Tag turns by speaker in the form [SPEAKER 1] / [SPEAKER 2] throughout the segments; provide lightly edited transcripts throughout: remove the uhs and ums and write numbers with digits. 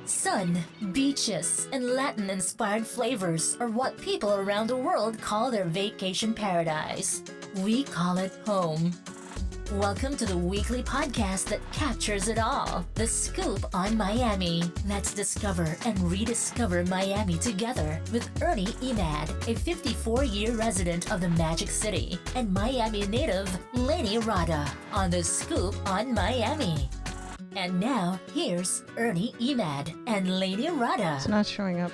[SPEAKER 1] Sun, beaches, and Latin-inspired flavors are what people around the world call their vacation paradise. We call it home. Welcome to the weekly podcast that captures it all. The Scoop on Miami. Let's discover and rediscover Miami together with Ernie Emad, a 54-year resident of the Magic City, and Miami native Lainey Rada on The Scoop on Miami. And now, here's Ernie Emad and Lainey Rada.
[SPEAKER 2] It's not showing up.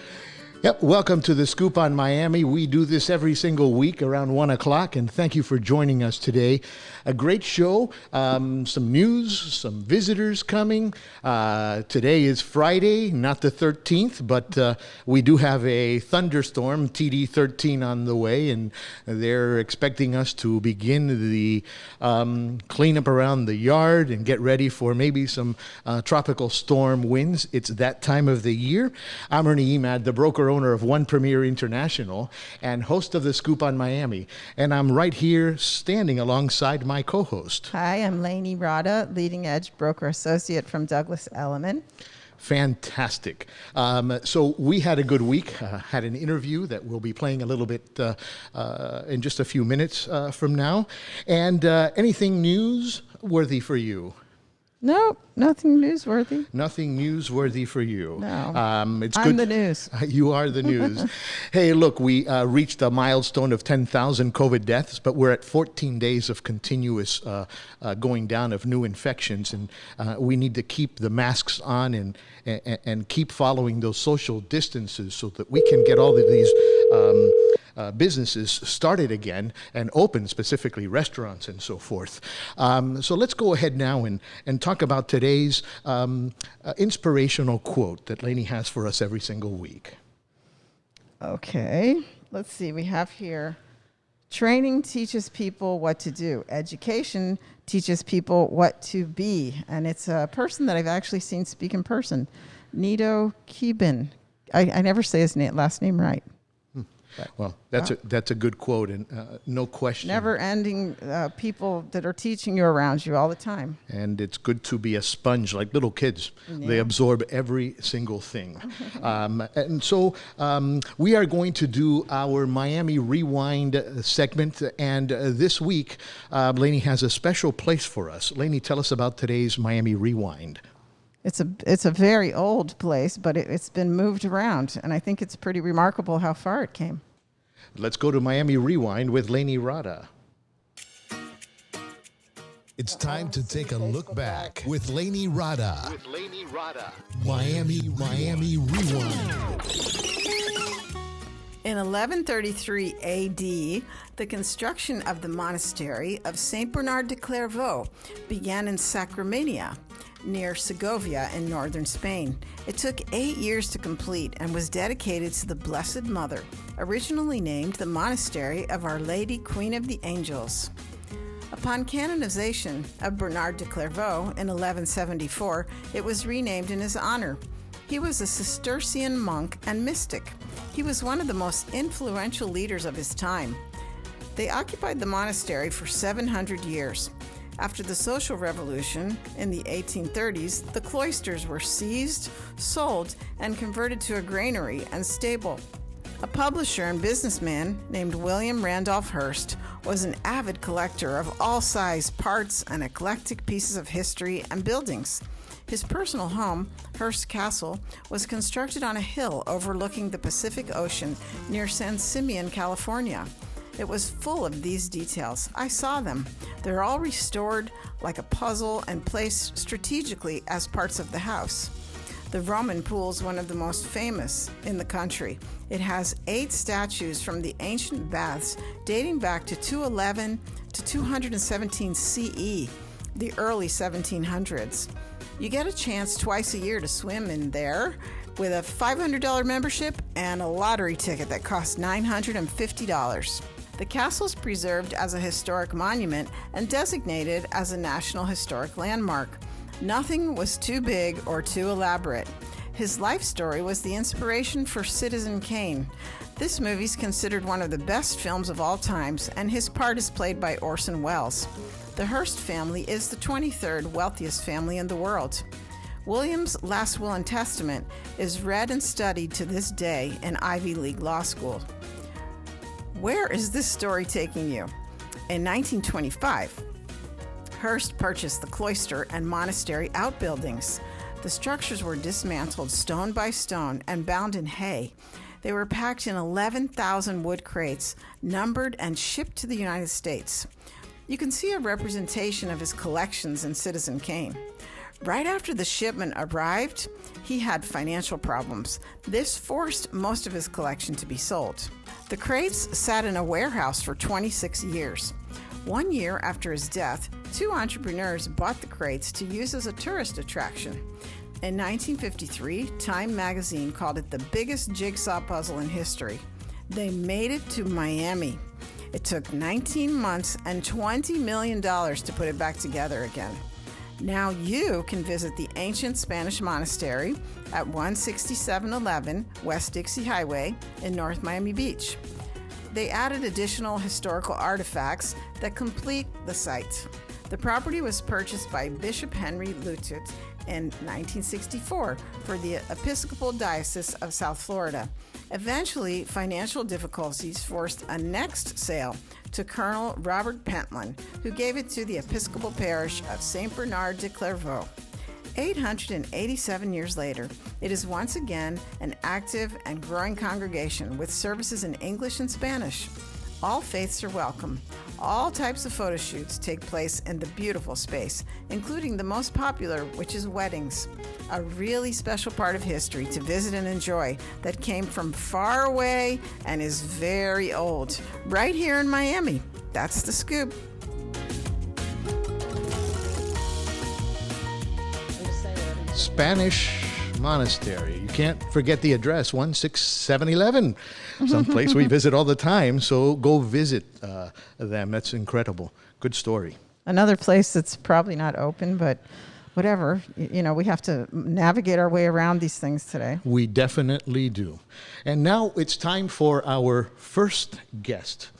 [SPEAKER 3] Yep, welcome to The Scoop on Miami. We do this every single week around 1 o'clock, and thank you for joining us today. A great show, some news, some visitors coming. Today is Friday, not the 13th, but we do have a thunderstorm, TD13, on the way, and they're expecting us to begin the cleanup around the yard and get ready for maybe some tropical storm winds. It's that time of the year. I'm Ernie Emad, the broker owner of One Premier International and host of The Scoop on Miami. And I'm right here standing alongside my co-host.
[SPEAKER 2] Hi, I'm Lainey Rada, leading edge broker associate from Douglas Elliman.
[SPEAKER 3] Fantastic. So we had a good week, had an interview that we'll be playing a little bit in just a few minutes from now. And anything newsworthy for you?
[SPEAKER 2] No, nothing newsworthy.
[SPEAKER 3] Nothing newsworthy for you.
[SPEAKER 2] No,
[SPEAKER 3] it's
[SPEAKER 2] I'm
[SPEAKER 3] good.
[SPEAKER 2] the news.
[SPEAKER 3] You are the news. Hey, look, we reached a milestone of 10,000 COVID deaths, but we're at 14 days of continuous going down of new infections, and we need to keep the masks on and keep following those social distances so that we can get all of these businesses started again and open, specifically restaurants and so forth. So let's go ahead now and talk about today's inspirational quote that Lainey has for us every single week.
[SPEAKER 2] Okay, let's see. We have here, training teaches people what to do. Education teaches people what to be. And it's a person that I've actually seen speak in person, Nito Keban. I never say his last name right.
[SPEAKER 3] Well, that's a good quote, and no question.
[SPEAKER 2] Never-ending people that are teaching you around you all the time.
[SPEAKER 3] And it's good to be a sponge like little kids. Yeah. They absorb every single thing. And so we are going to do our Miami Rewind segment, and this week, Lainey has a special place for us. Lainey, tell us about today's Miami Rewind.
[SPEAKER 2] It's a very old place, but it's been moved around, and I think it's pretty remarkable how far it came.
[SPEAKER 3] Let's go to Miami Rewind with Lainey Rada.
[SPEAKER 4] It's time to take a look back with Lainey Rada. Miami Rewind.
[SPEAKER 2] In 1133 AD, the construction of the monastery of Saint Bernard de Clairvaux began in Sacramania, near Segovia in northern Spain. It took 8 years to complete and was dedicated to the Blessed Mother, originally named the Monastery of Our Lady, Queen of the Angels. Upon canonization of Bernard de Clairvaux in 1174, it was renamed in his honor. He was a Cistercian monk and mystic. He was one of the most influential leaders of his time. They occupied the monastery for 700 years. After the social revolution in the 1830s, the cloisters were seized, sold, and converted to a granary and stable. A publisher and businessman named William Randolph Hearst was an avid collector of all size parts and eclectic pieces of history and buildings. His personal home, Hearst Castle, was constructed on a hill overlooking the Pacific Ocean near San Simeon, California. It was full of these details. I saw them. They're all restored like a puzzle and placed strategically as parts of the house. The Roman pool is one of the most famous in the country. It has 8 statues from the ancient baths dating back to 211 to 217 CE, the early 1700s. You get a chance twice a year to swim in there with a $500 membership and a lottery ticket that costs $950. The castle is preserved as a historic monument and designated as a National Historic Landmark. Nothing was too big or too elaborate. His life story was the inspiration for Citizen Kane. This movie is considered one of the best films of all times, and his part is played by Orson Welles. The Hearst family is the 23rd wealthiest family in the world. William's last will and testament is read and studied to this day in Ivy League law school. Where is this story taking you? In 1925, Hearst purchased the cloister and monastery outbuildings. The structures were dismantled stone by stone and bound in hay. They were packed in 11,000 wood crates, numbered and shipped to the United States. You can see a representation of his collections in Citizen Kane. Right after the shipment arrived, he had financial problems. This forced most of his collection to be sold. The crates sat in a warehouse for 26 years. 1 year after his death, two entrepreneurs bought the crates to use as a tourist attraction. In 1953, Time magazine called it the biggest jigsaw puzzle in history. They made it to Miami. It took 19 months and $20 million to put it back together again. Now you can visit the ancient Spanish monastery at 16711 West Dixie Highway in North Miami Beach. They added additional historical artifacts that complete the site. The property was purchased by Bishop Henry Lutet in 1964 for the Episcopal Diocese of South Florida. Eventually, financial difficulties forced a next sale to Colonel Robert Pentland, who gave it to the Episcopal Parish of St. Bernard de Clairvaux. 887 years later, it is once again an active and growing congregation with services in English and Spanish. All faiths are welcome. All types of photo shoots take place in the beautiful space, including the most popular, which is weddings. A really special part of history to visit and enjoy that came from far away and is very old. Right here in Miami. That's the scoop.
[SPEAKER 3] Spanish monastery. You can't forget the address, 16711. Someplace we visit all the time, so go visit them. That's incredible. Good story.
[SPEAKER 2] Another place that's probably not open, but whatever. You know, we have to navigate our way around these things today.
[SPEAKER 3] We definitely do. And now it's time for our first guest.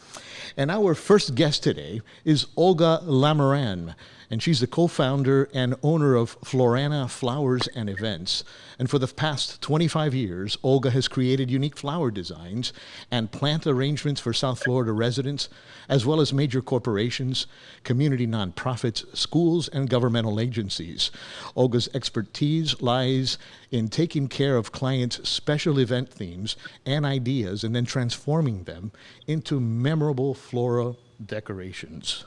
[SPEAKER 3] And our first guest today is Olga Lamoran. And she's the co-founder and owner of Florana Flowers and Events. And for the past 25 years, Olga has created unique flower designs and plant arrangements for South Florida residents, as well as major corporations, community nonprofits, schools, and governmental agencies. Olga's expertise lies in taking care of clients' special event themes and ideas and then transforming them into memorable floral decorations.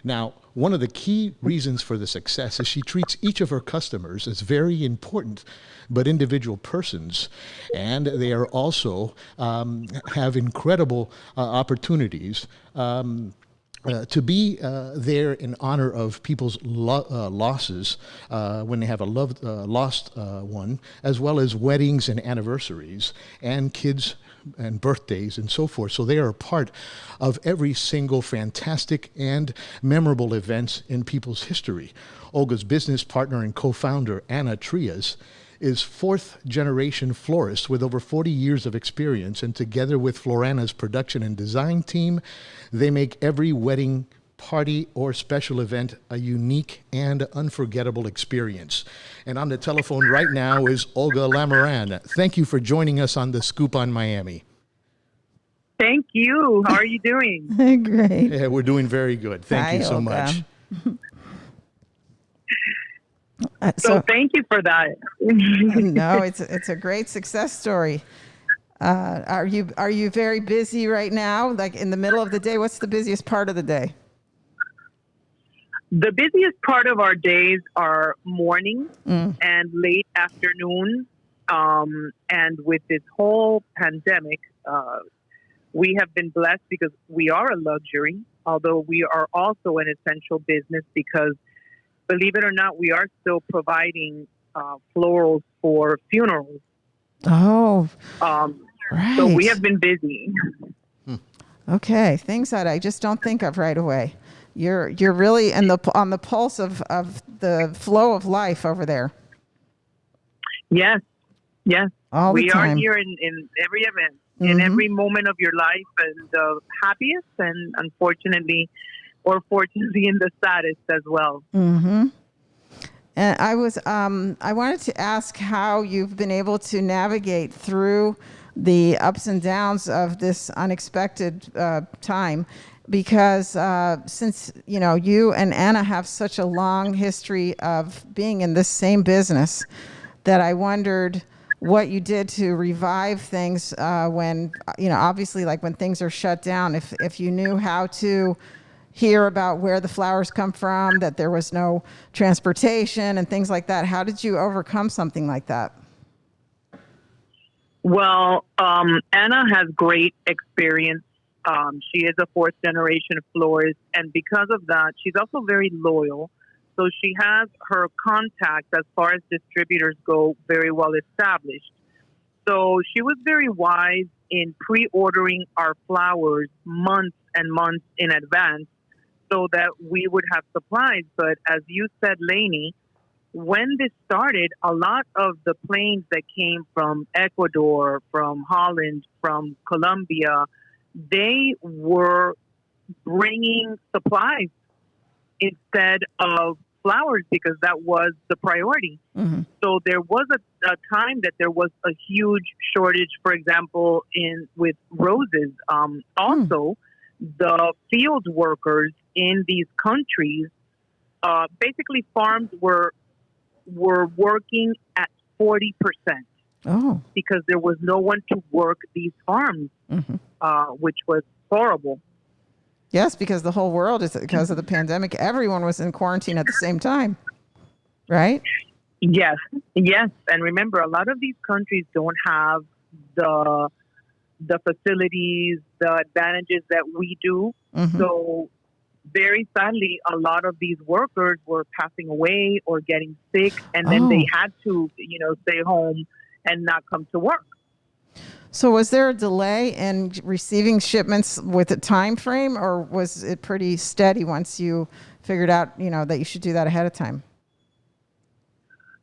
[SPEAKER 3] Now, one of the key reasons for the success is she treats each of her customers as very important but individual persons, and they are also have incredible opportunities to be there in honor of people's losses when they have a loved lost one, as well as weddings and anniversaries and kids' and birthdays and so forth. So they are a part of every single fantastic and memorable events in people's history. Olga's business partner and co-founder, Anna Trias, is fourth-generation florist with over 40 years of experience, and together with Florana's production and design team, they make every wedding, party, or special event a unique and unforgettable experience. And on the telephone right now is Olga Lamoran. Thank you for joining us on The Scoop on Miami.
[SPEAKER 5] Thank you. How are you doing?
[SPEAKER 2] Great.
[SPEAKER 3] Yeah, we're doing very good. Thank you so
[SPEAKER 2] Olga.
[SPEAKER 3] much.
[SPEAKER 5] So thank you for that.
[SPEAKER 2] No, it's a great success story. Are you very busy right now? Like in the middle of the day, what's the busiest part of the day?
[SPEAKER 5] The busiest part of our days are morning and late afternoon. And with this whole pandemic, we have been blessed because we are a luxury, although we are also an essential business because, believe it or not, we are still providing florals for funerals.
[SPEAKER 2] Oh, right.
[SPEAKER 5] So we have been busy.
[SPEAKER 2] Okay, things that I just don't think of right away. You're really on the pulse of the flow of life over there.
[SPEAKER 5] Yes.
[SPEAKER 2] All the
[SPEAKER 5] we
[SPEAKER 2] time.
[SPEAKER 5] are here in every event, in every moment of your life, and the happiest, and unfortunately, or fortunately, in the saddest as well.
[SPEAKER 2] Mm-hmm. And I wanted to ask how you've been able to navigate through the ups and downs of this unexpected time, because since you and Anna have such a long history of being in this same business, that I wondered what you did to revive things when obviously, like when things are shut down. If you knew how to hear about where the flowers come from, that there was no transportation and things like that, how did you overcome something like that?
[SPEAKER 5] Well, Anna has great experience. She is a fourth generation florist, and because of that, she's also very loyal. So she has her contacts as far as distributors go very well established. So she was very wise in pre-ordering our flowers months and months in advance so that we would have supplies. But as you said, Lainey, when this started, a lot of the planes that came from Ecuador, from Holland, from Colombia, they were bringing supplies instead of flowers because that was the priority. Mm-hmm. So there was a time that there was a huge shortage, for example, with roses. Also, the field workers in these countries, basically farms were working at 40%. Oh. Because there was no one to work these farms, which was horrible.
[SPEAKER 2] Yes, because the whole world is because of the pandemic. Everyone was in quarantine at the same time, right?
[SPEAKER 5] Yes. And remember, a lot of these countries don't have the facilities, the advantages that we do. Mm-hmm. So very sadly, a lot of these workers were passing away or getting sick, and then they had to, stay home and not come to work.
[SPEAKER 2] So was there a delay in receiving shipments with a time frame, or was it pretty steady once you figured out, that you should do that ahead of time?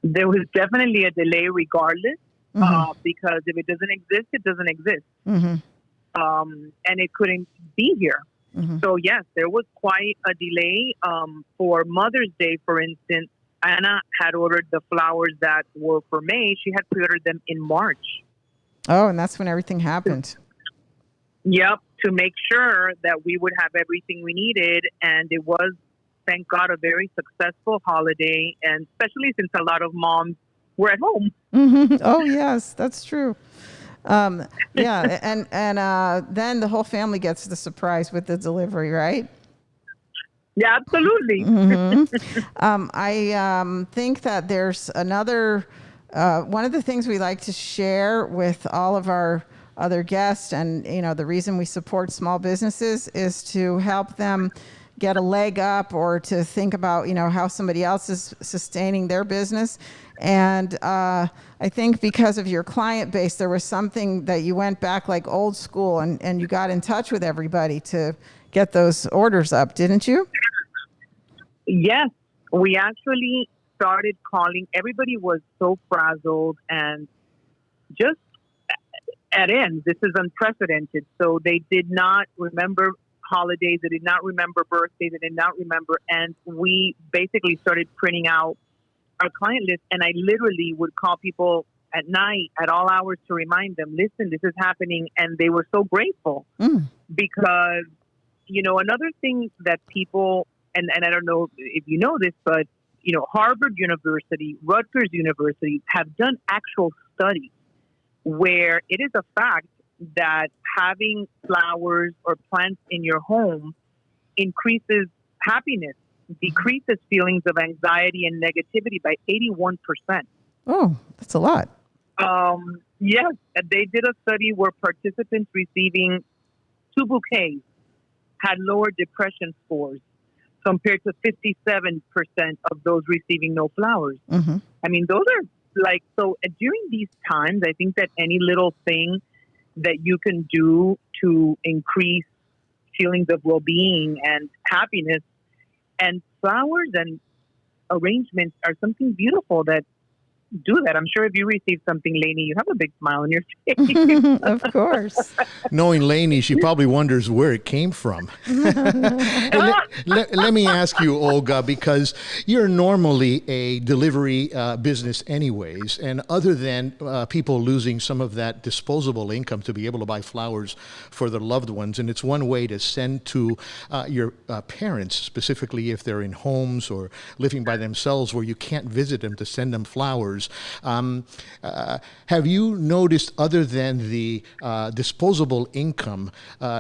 [SPEAKER 5] There was definitely a delay regardless, because if it doesn't exist, it doesn't exist. Mm-hmm. And it couldn't be here. Mm-hmm. So, yes, there was quite a delay. For Mother's Day, for instance, Anna had ordered the flowers that were for May. She had pre-ordered them in March.
[SPEAKER 2] Oh, and that's when everything happened.
[SPEAKER 5] Yep, to make sure that we would have everything we needed. And it was, thank God, a very successful holiday, and especially since a lot of moms were at home.
[SPEAKER 2] Mm-hmm. Oh, yes, that's true. Yeah, and then the whole family gets the surprise with the delivery, right?
[SPEAKER 5] Yeah, absolutely.
[SPEAKER 2] Mm-hmm. I think that there's another... one of the things we like to share with all of our other guests, and the reason we support small businesses, is to help them get a leg up, or to think about how somebody else is sustaining their business. And I think because of your client base, there was something that you went back like old school, and you got in touch with everybody to get those orders up, didn't you?
[SPEAKER 5] Yes, we actually started calling. Everybody was so frazzled and just at end. This is unprecedented. So they did not remember holidays. They did not remember birthdays. They did not remember. And we basically started printing out our client list. And I literally would call people at night at all hours to remind them, listen, this is happening. And they were so grateful because, another thing that people, and I don't know if you know this, but Harvard University, Rutgers University have done actual studies where it is a fact that having flowers or plants in your home increases happiness, decreases feelings of anxiety and negativity by 81%.
[SPEAKER 2] Oh, that's a lot.
[SPEAKER 5] Yes, they did a study where participants receiving 2 bouquets had lower depression scores compared to 57% of those receiving no flowers. Mm-hmm. I mean, those are so during these times, I think that any little thing that you can do to increase feelings of well-being and happiness, and flowers and arrangements are something beautiful that do that. I'm sure if you receive something, Lainey, you have a big smile on your face.
[SPEAKER 2] Of course.
[SPEAKER 3] Knowing Lainey, she probably wonders where it came from. Hey, let me ask you, Olga, because you're normally a delivery business anyways, and other than people losing some of that disposable income to be able to buy flowers for their loved ones, and it's one way to send to your parents, specifically if they're in homes or living by themselves where you can't visit them, to send them flowers. Have you noticed, other than the disposable income,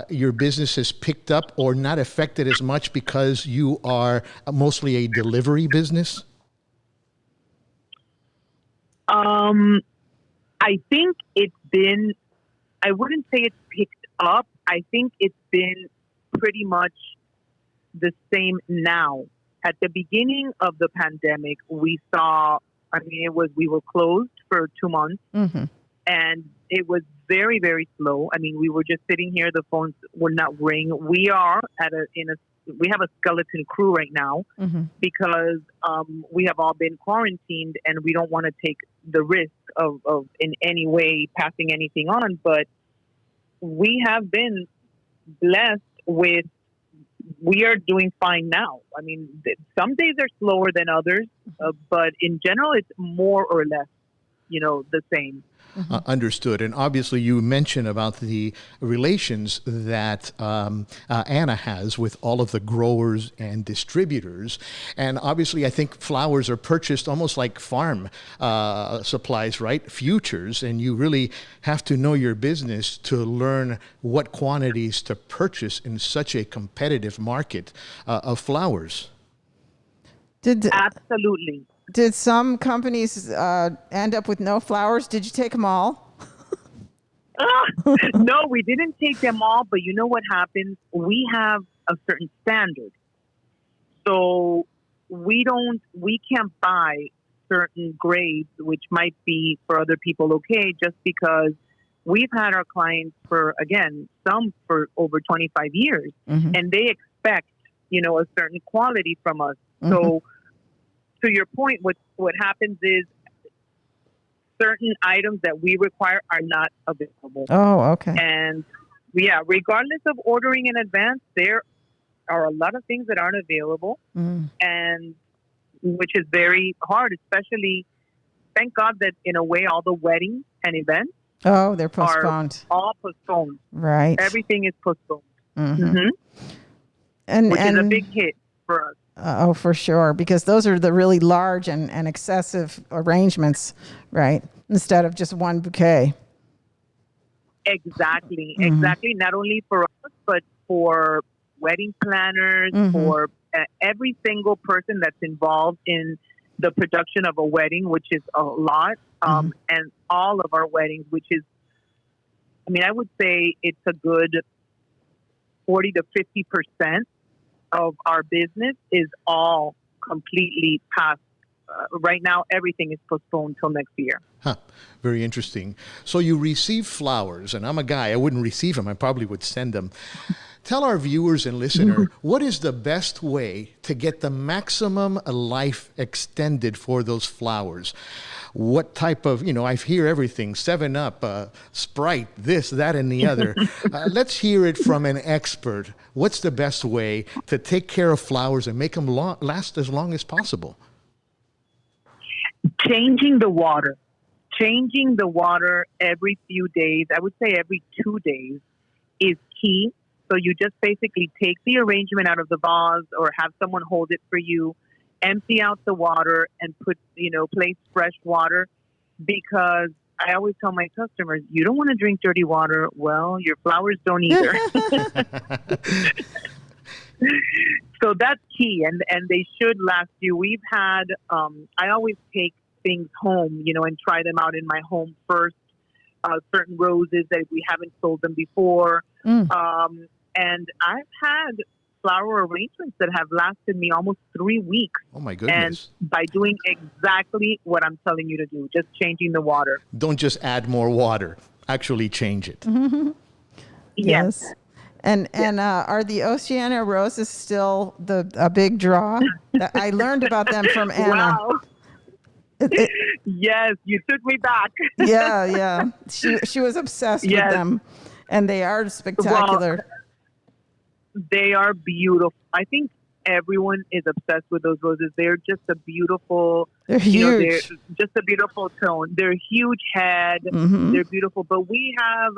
[SPEAKER 3] your business has picked up or not affected as much because you are mostly a delivery business?
[SPEAKER 5] I think it's been, I wouldn't say it's picked up. I think it's been pretty much the same now. At the beginning of the pandemic, we saw, we were closed for 2 months, and it was very, very slow. I mean, we were just sitting here; the phones would not ring. We are we have a skeleton crew right now because we have all been quarantined, and we don't want to take the risk of in any way passing anything on. But we have been blessed with. We are doing fine now. I mean, some days are slower than others, but in general, it's more or less, the same.
[SPEAKER 3] Understood. And obviously, you mentioned about the relations that Anna has with all of the growers and distributors. And obviously, I think flowers are purchased almost like farm supplies, right? Futures. And you really have to know your business to learn what quantities to purchase in such a competitive market of flowers.
[SPEAKER 5] Absolutely.
[SPEAKER 2] Did some companies end up with no flowers? Did you take them all?
[SPEAKER 5] No, we didn't take them all. But you know what happens? We have a certain standard. So we can't buy certain grades, which might be for other people okay, just because we've had our clients some for over 25 years, and they expect, a certain quality from us. So to your point, what happens is certain items that we require are not available.
[SPEAKER 2] Oh, okay.
[SPEAKER 5] And regardless of ordering in advance, there are a lot of things that aren't available, and which is very hard, especially, thank God that in a way, all the weddings and events
[SPEAKER 2] they're postponed.
[SPEAKER 5] Are all postponed.
[SPEAKER 2] Right.
[SPEAKER 5] Everything is postponed.
[SPEAKER 2] And
[SPEAKER 5] which is a big hit for us.
[SPEAKER 2] For sure, because those are the really large and excessive arrangements, right? Instead of just one bouquet.
[SPEAKER 5] Exactly. Not only for us, but for wedding planners, for every single person that's involved in the production of a wedding, which is a lot, and all of our weddings, which is, I would say it's a good 40 to 50% of our business is all completely past. Right now, everything is postponed till next year.
[SPEAKER 3] Very interesting. So you receive flowers, and I'm a guy, I wouldn't receive them. I probably would send them. Tell our viewers and listener, what is the best way to get the maximum life extended for those flowers? What type of, I hear everything, 7-Up, Sprite, this, that, and the other. Let's hear it from an expert. What's the best way to take care of flowers and make them last as long as possible?
[SPEAKER 5] Changing the water. Changing the water every few days, I would say every 2 days, is key. So you just basically take the arrangement out of the vase or have someone hold it for you, empty out the water and place fresh water, because I always tell my customers, you don't want to drink dirty water. Well, your flowers don't either. So that's key, and they should last you. We've had, I always take things home, and try them out in my home first. Certain roses that we haven't sold them before. And I've had flower arrangements that have lasted me almost 3 weeks.
[SPEAKER 3] Oh, my goodness.
[SPEAKER 5] And by doing exactly what I'm telling you to do, just changing the water.
[SPEAKER 3] Don't just add more water. Actually change it.
[SPEAKER 2] Yes. And are the Oceania roses still a big draw? I learned about them from Anna.
[SPEAKER 5] Wow. Yes, you took me back.
[SPEAKER 2] Yeah. She was obsessed with them, and they are spectacular.
[SPEAKER 5] Well, they are beautiful. I think everyone is obsessed with those roses. They're just a beautiful.
[SPEAKER 2] They're huge.
[SPEAKER 5] They're just a beautiful tone. They're huge head.
[SPEAKER 2] Mm-hmm.
[SPEAKER 5] They're beautiful. But we have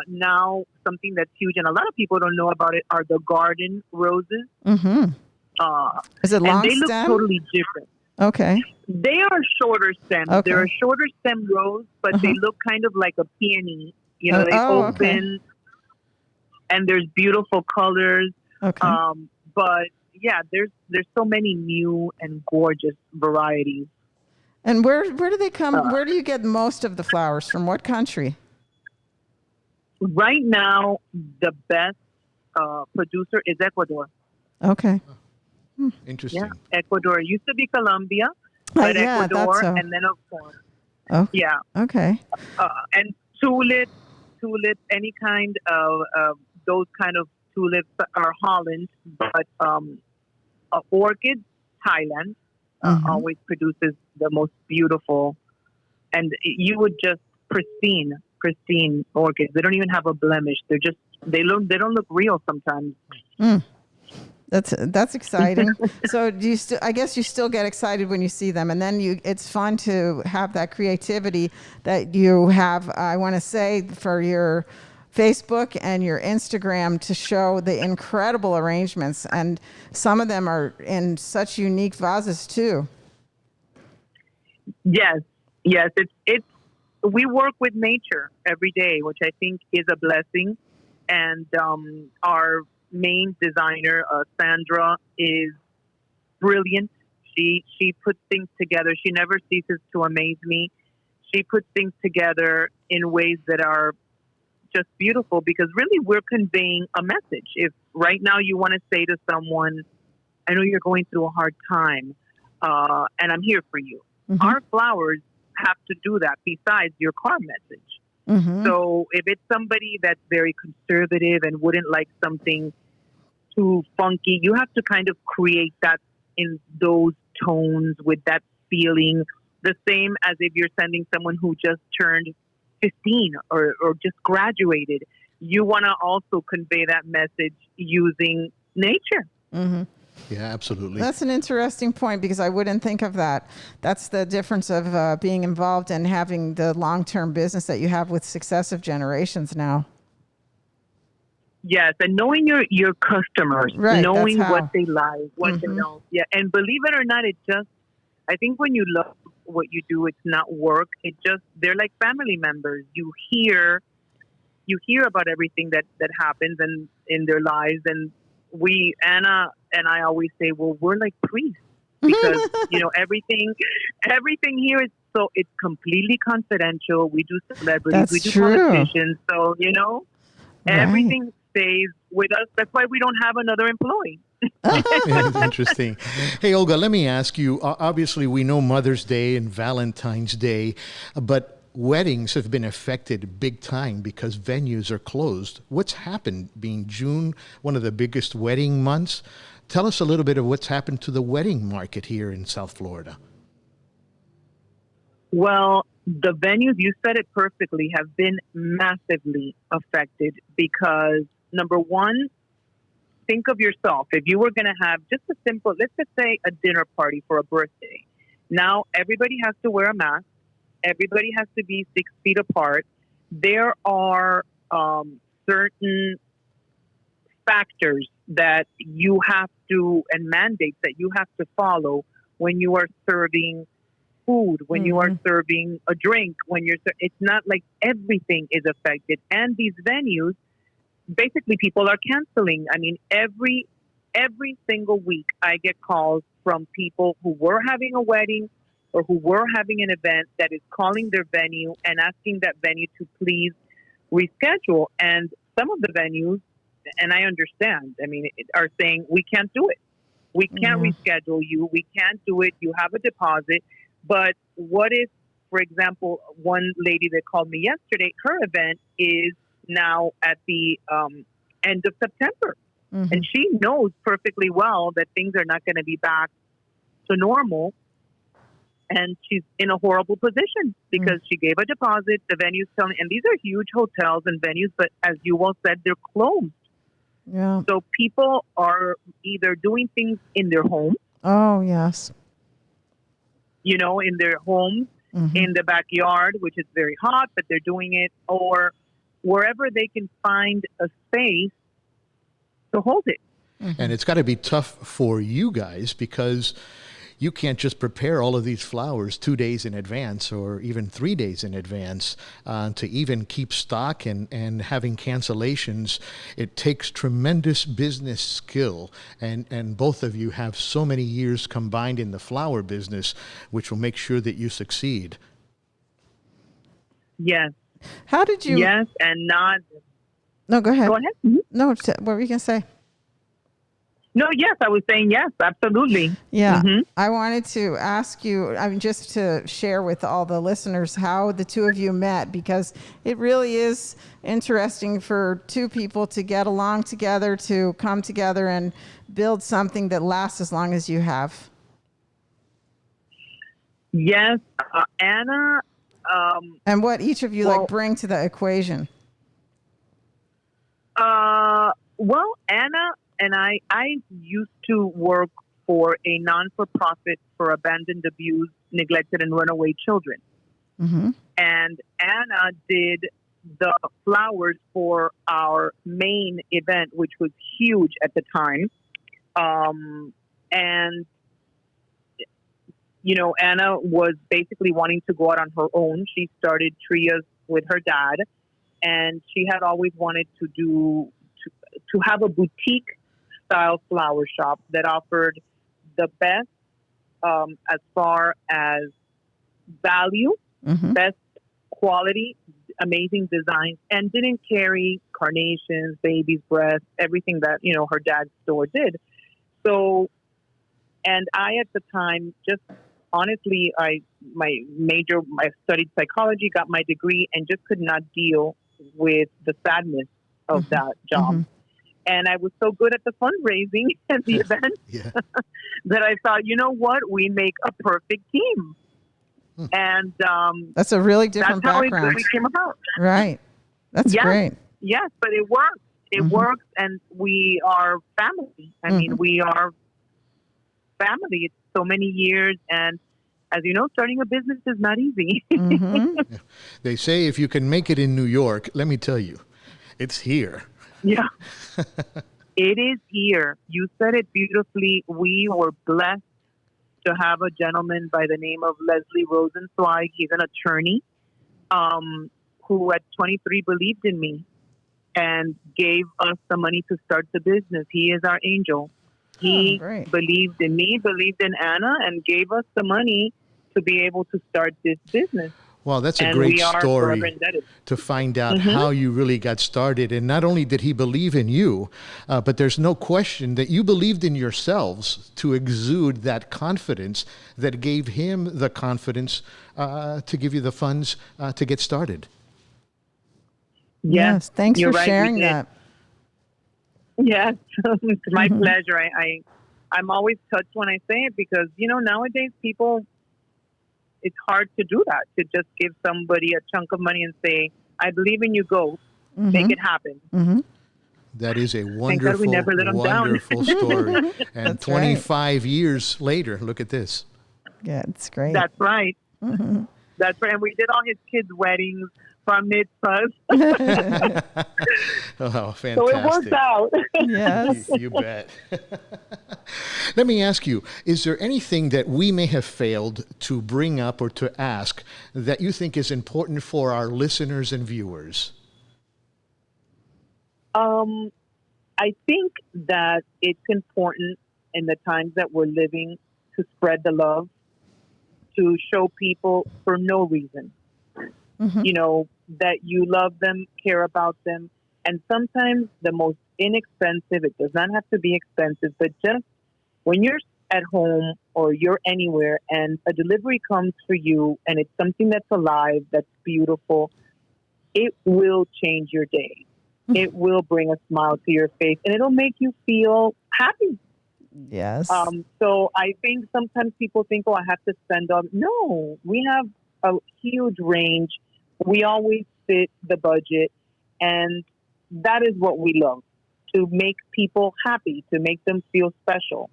[SPEAKER 5] now something that's huge, and a lot of people don't know about it. Are the garden roses?
[SPEAKER 2] Mm-hmm. Is it long
[SPEAKER 5] and they
[SPEAKER 2] stem?
[SPEAKER 5] look totally different.
[SPEAKER 2] Okay.
[SPEAKER 5] They are shorter stem.
[SPEAKER 2] Okay.
[SPEAKER 5] They're a shorter stem rose, but they look kind of like a peony. They open,
[SPEAKER 2] okay.
[SPEAKER 5] and there's beautiful colors.
[SPEAKER 2] Okay.
[SPEAKER 5] But yeah, there's so many new and gorgeous varieties.
[SPEAKER 2] And where do they come? Where do you get most of the flowers? From what country?
[SPEAKER 5] Right now, the best producer is Ecuador.
[SPEAKER 2] Okay.
[SPEAKER 3] Interesting.
[SPEAKER 5] Yeah, Ecuador. It used to be Colombia, but
[SPEAKER 2] yeah,
[SPEAKER 5] Ecuador,
[SPEAKER 2] so.
[SPEAKER 5] and then of course.
[SPEAKER 2] Oh.
[SPEAKER 5] Yeah.
[SPEAKER 2] Okay.
[SPEAKER 5] And tulips, any kind of those kind of tulips are Holland, but orchids, Thailand always produces the most beautiful, and you would just pristine orchids. They don't even have a blemish. They don't look real sometimes.
[SPEAKER 2] That's exciting. So do you I guess you still get excited when you see them, and then it's fun to have that creativity that you have, I want to say, for your Facebook and your Instagram to show the incredible arrangements, and some of them are in such unique vases too.
[SPEAKER 5] Yes. It's we work with nature every day, which I think is a blessing. And our main designer, Sandra, is brilliant. She puts things together. She never ceases to amaze me. She puts things together in ways that are just beautiful, because really we're conveying a message. If right now you want to say to someone, I know you're going through a hard time, and I'm here for you. Mm-hmm. Our flowers have to do that besides your car message. Mm-hmm. So if it's somebody that's very conservative and wouldn't like something too funky, you have to kind of create that in those tones with that feeling. The same as if you're sending someone who just turned 15 or just graduated. You want to also convey that message using nature.
[SPEAKER 2] Mm-hmm.
[SPEAKER 3] Yeah, absolutely.
[SPEAKER 2] That's an interesting point, because I wouldn't think of that. That's the difference of being involved and having the long-term business that you have with successive generations now.
[SPEAKER 5] Yes, and knowing your customers,
[SPEAKER 2] right,
[SPEAKER 5] knowing what they like, what
[SPEAKER 2] mm-hmm.
[SPEAKER 5] they don't. Yeah, and believe it or not, I think when you love what you do, it's not work. They're like family members. You hear about everything that happens in their lives, and Anna and I always say, well, we're like priests, because everything here is it's completely confidential. We do celebrities,
[SPEAKER 2] That's
[SPEAKER 5] we do
[SPEAKER 2] true.
[SPEAKER 5] politicians, so everything stays with us. That's why we don't have another employee.
[SPEAKER 3] Interesting. Hey, Olga, let me ask you, obviously we know Mother's Day and Valentine's Day, but weddings have been affected big time because venues are closed. What's happened, being June, one of the biggest wedding months? Tell us a little bit of what's happened to the wedding market here in South Florida.
[SPEAKER 5] Well, the venues, you said it perfectly, have been massively affected because, number one, think of yourself. If you were going to have just a simple, let's just say a dinner party for a birthday. Now, everybody has to wear a mask. Everybody has to be 6 feet apart. There are certain factors that you have to, and mandates that you have to follow when you are serving food, when you are serving a drink, it's not like everything is affected. And these venues, basically people are canceling. I mean, every single week I get calls from people who were having a wedding or who were having an event that is calling their venue and asking that venue to please reschedule. And some of the venues, and I understand, are saying, we can't do it. We can't reschedule you. We can't do it. You have a deposit. But what if, for example, one lady that called me yesterday, her event is now at the end of September. Mm-hmm. And she knows perfectly well that things are not going to be back to normal and she's in a horrible position because she gave a deposit. The venue's telling, and these are huge hotels and venues, but as you all said, they're closed.
[SPEAKER 2] Yeah.
[SPEAKER 5] So people are either doing things in their homes,
[SPEAKER 2] Oh, yes.
[SPEAKER 5] in their homes, in the backyard, which is very hot, but they're doing it, or wherever they can find a space to hold it.
[SPEAKER 3] And it's got to be tough for you guys because you can't just prepare all of these flowers 2 days in advance or even 3 days in advance to even keep stock and having cancellations. It takes tremendous business skill. And both of you have so many years combined in the flower business, which will make sure that you succeed.
[SPEAKER 5] Yes.
[SPEAKER 2] How did you?
[SPEAKER 5] Yes, and not.
[SPEAKER 2] No, go ahead.
[SPEAKER 5] Go ahead. Mhm.
[SPEAKER 2] No, what were you going to say?
[SPEAKER 5] No, yes, I was saying yes, absolutely.
[SPEAKER 2] Yeah. I wanted to ask you, just to share with all the listeners how the two of you met, because it really is interesting for two people to get along together, to come together and build something that lasts as long as you have.
[SPEAKER 5] Yes, Anna.
[SPEAKER 2] And what each of you bring to the equation.
[SPEAKER 5] Well, Anna and I used to work for a non-for-profit for abandoned, abused, neglected, and runaway children.
[SPEAKER 2] Mm-hmm.
[SPEAKER 5] And Anna did the flowers for our main event, which was huge at the time. And, Anna was basically wanting to go out on her own. She started Trias with her dad, and she had always wanted to have a boutique style flower shop that offered the best as far as value, best quality, amazing designs, and didn't carry carnations, baby's breath, everything that, her dad's store did. So, and I at the time, just honestly, I studied psychology, got my degree, and just could not deal with the sadness of that job. And I was so good at the fundraising and the events that I thought, you know what, we make a perfect team. And
[SPEAKER 2] that's a really different background.
[SPEAKER 5] That's how it came about.
[SPEAKER 2] Right. That's great.
[SPEAKER 5] Yes, but it works. It works, and we are family. I mean, we are family. It's so many years, and as you know, starting a business is not easy.
[SPEAKER 3] They say if you can make it in New York, let me tell you, it's here.
[SPEAKER 5] Yeah, it is here. You said it beautifully. We were blessed to have a gentleman by the name of Leslie Rosenzweig. He's an attorney who at 23 believed in me and gave us the money to start the business. He is our angel. He believed in me, believed in Anna, and gave us the money to be able to start this business.
[SPEAKER 3] Well, that's a great story to find out how you really got started. And not only did he believe in you, but there's no question that you believed in yourselves to exude that confidence that gave him the confidence to give you the funds to get started.
[SPEAKER 2] Yes, thanks for sharing that.
[SPEAKER 5] Yes, it's my pleasure. I'm always touched when I say it because, nowadays people, it's hard to do that, to just give somebody a chunk of money and say, I believe in you, go, make it happen.
[SPEAKER 3] That is a wonderful, wonderful story. And 25 years later, look at this.
[SPEAKER 2] Yeah, it's great.
[SPEAKER 5] That's right. That's right. And we did all his kids' weddings from mitzvahs.
[SPEAKER 3] Oh, fantastic.
[SPEAKER 5] So it worked out.
[SPEAKER 2] Yes.
[SPEAKER 3] You bet. Let me ask you, is there anything that we may have failed to bring up or to ask that you think is important for our listeners and viewers?
[SPEAKER 5] I think that it's important in the times that we're living to spread the love, to show people for no reason, that you love them, care about them. And sometimes the most inexpensive, it does not have to be expensive, but just when you're at home or you're anywhere and a delivery comes for you and it's something that's alive, that's beautiful, it will change your day. It will bring a smile to your face and it'll make you feel happy.
[SPEAKER 2] Yes.
[SPEAKER 5] So I think sometimes people think, oh, I have to spend on. No, we have a huge range. We always fit the budget. And that is what we love, to make people happy, to make them feel special.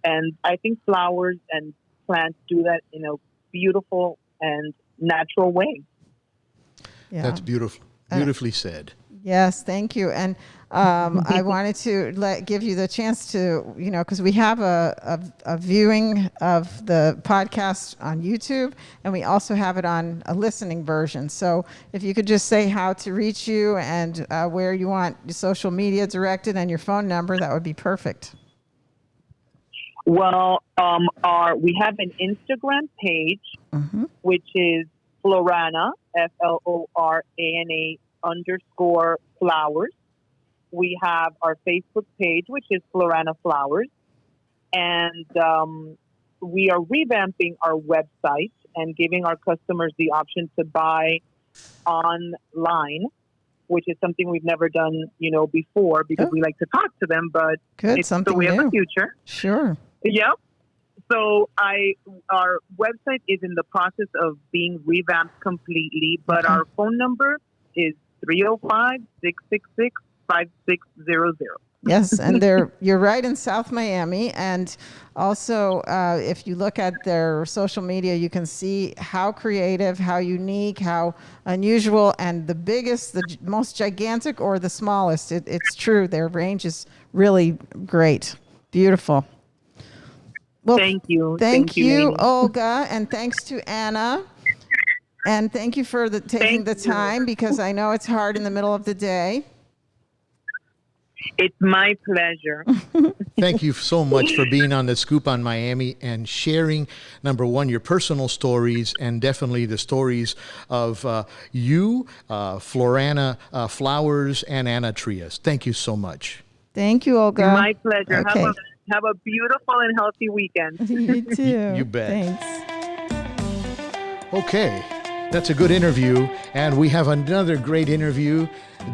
[SPEAKER 5] And I think flowers and plants do that in a beautiful and natural way.
[SPEAKER 2] Yeah.
[SPEAKER 3] That's beautiful. Beautifully said.
[SPEAKER 2] Yes, thank you. And I wanted to give you the chance to, because we have a viewing of the podcast on YouTube, and we also have it on a listening version. So if you could just say how to reach you and where you want your social media directed and your phone number, that would be perfect.
[SPEAKER 5] Well, we have an Instagram page, which is Florana, FLORANA _flowers. We have our Facebook page, which is Florana Flowers. And we are revamping our website and giving our customers the option to buy online, which is something we've never done, before, because we like to talk to them, but it's the way of the future.
[SPEAKER 2] Sure.
[SPEAKER 5] Yep. So our website is in the process of being revamped completely, but our phone number is 305-666-5600.
[SPEAKER 2] Yes, and you're right in South Miami. And also, if you look at their social media, you can see how creative, how unique, how unusual, and the most gigantic or the smallest. It's true. Their range is really great. Beautiful. Well,
[SPEAKER 5] thank you.
[SPEAKER 2] Thank you, Olga, and thanks to Anna. And thank you for taking the time, because I know it's hard in the middle of the day.
[SPEAKER 5] It's my pleasure.
[SPEAKER 3] Thank you so much for being on the Scoop on Miami and sharing, number one, your personal stories, and definitely the stories of you, Florana Flowers, and Anna Trias. Thank you so much.
[SPEAKER 2] Thank you, Olga.
[SPEAKER 5] My pleasure.
[SPEAKER 2] Okay.
[SPEAKER 5] Have a beautiful and healthy weekend.
[SPEAKER 2] You too.
[SPEAKER 3] You bet.
[SPEAKER 2] Thanks.
[SPEAKER 3] Okay, that's a good interview. And we have another great interview.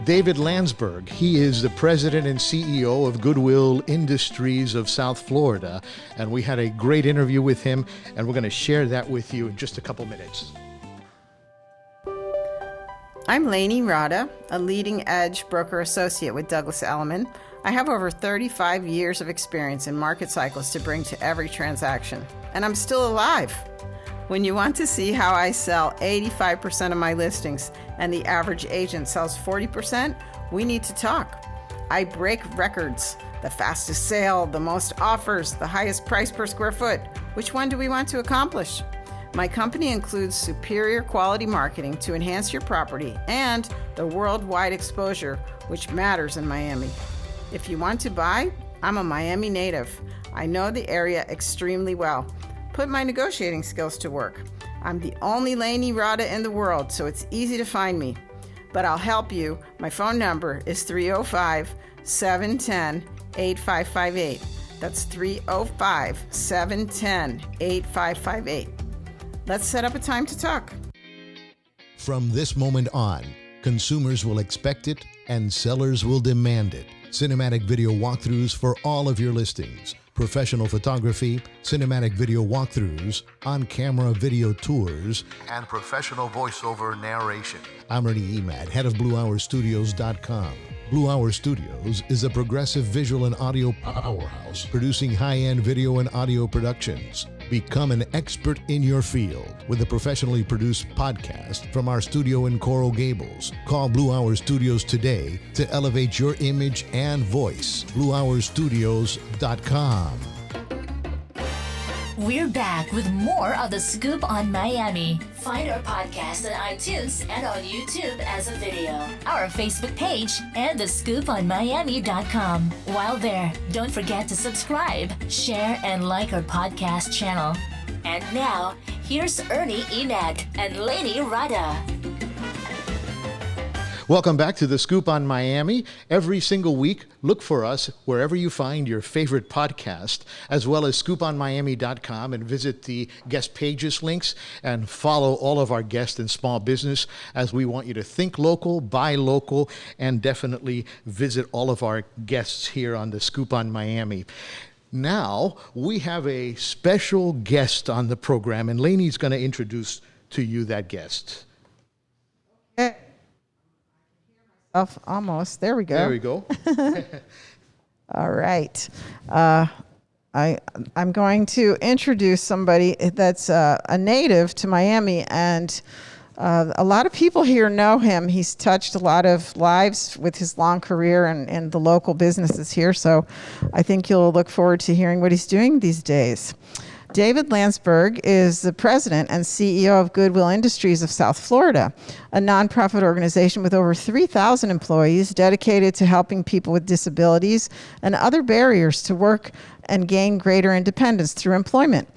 [SPEAKER 3] David Landsberg. He is the president and CEO of Goodwill Industries of South Florida. And we had a great interview with him, and we're going to share that with you in just a couple minutes.
[SPEAKER 2] I'm Lainey Rada, a leading edge broker associate with Douglas Elliman. I have over 35 years of experience in market cycles to bring to every transaction, and I'm still alive. When you want to see how I sell 85% of my listings and the average agent sells 40%, we need to talk. I break records, the fastest sale, the most offers, the highest price per square foot. Which one do we want to accomplish? My company includes superior quality marketing to enhance your property and the worldwide exposure, which matters in Miami. If you want to buy, I'm a Miami native. I know the area extremely well. Put my negotiating skills to work. I'm the only Lainey Rada in the world, so it's easy to find me. But I'll help you. My phone number is 305-710-8558. That's 305-710-8558. Let's set up a time to talk.
[SPEAKER 4] From this moment on, consumers will expect it and sellers will demand it. Cinematic video walkthroughs for all of your listings. Professional photography, cinematic video walkthroughs, on-camera video tours, and professional voiceover narration. I'm Ernie Emad, head of BlueHourStudios.com. Blue Hour Studios is a progressive visual and audio powerhouse producing high-end video and audio productions. Become an expert in your field with a professionally produced podcast from our studio in Coral Gables. Call Blue Hour Studios today to elevate your image and voice. BlueHourStudios.com.
[SPEAKER 1] We're back with more of the Scoop on Miami. Find our podcast on iTunes and on YouTube as a video, our Facebook page, and thescooponmiami.com. While there, don't forget to subscribe, share, and like our podcast channel. And now, here's Ernie Emad and Lainey Rada.
[SPEAKER 3] Welcome back to the Scoop on Miami. Every single week, look for us wherever you find your favorite podcast, as well as scooponmiami.com, and visit the guest pages links and follow all of our guests in small business, as we want you to think local, buy local, and definitely visit all of our guests here on the Scoop on Miami. Now we have a special guest on the program, and Lainey's going to introduce to you that guest.
[SPEAKER 2] Almost. There we go.
[SPEAKER 3] There we go.
[SPEAKER 2] All right. I'm going to introduce somebody that's a native to Miami, and a lot of people here know him. He's touched a lot of lives with his long career and the local businesses here, so I think you'll look forward to hearing what he's doing these days. David Landsberg is the president and CEO of Goodwill Industries of South Florida, a nonprofit organization with over 3,000 employees dedicated to helping people with disabilities and other barriers to work and gain greater independence through employment.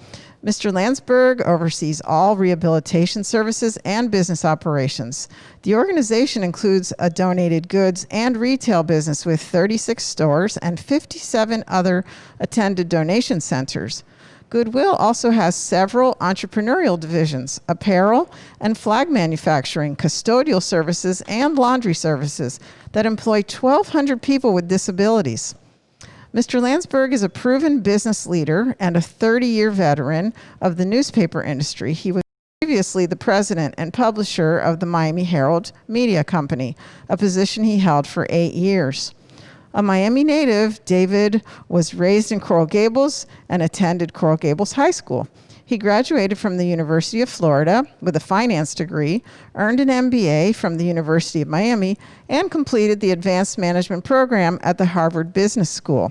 [SPEAKER 2] Mr. Landsberg oversees all rehabilitation services and business operations. The organization includes a donated goods and retail business with 36 stores and 57 other attended donation centers. Goodwill also has several entrepreneurial divisions: apparel and flag manufacturing, custodial services, and laundry services that employ 1,200 people with disabilities. Mr. Landsberg is a proven business leader and a 30-year veteran of the newspaper industry. He was previously the president and publisher of the Miami Herald Media Company, a position he held for 8 years. A Miami native, David was raised in Coral Gables and attended Coral Gables High School. He graduated from the University of Florida with a finance degree, earned an MBA from the University of Miami, and completed the advanced management program at the Harvard Business School.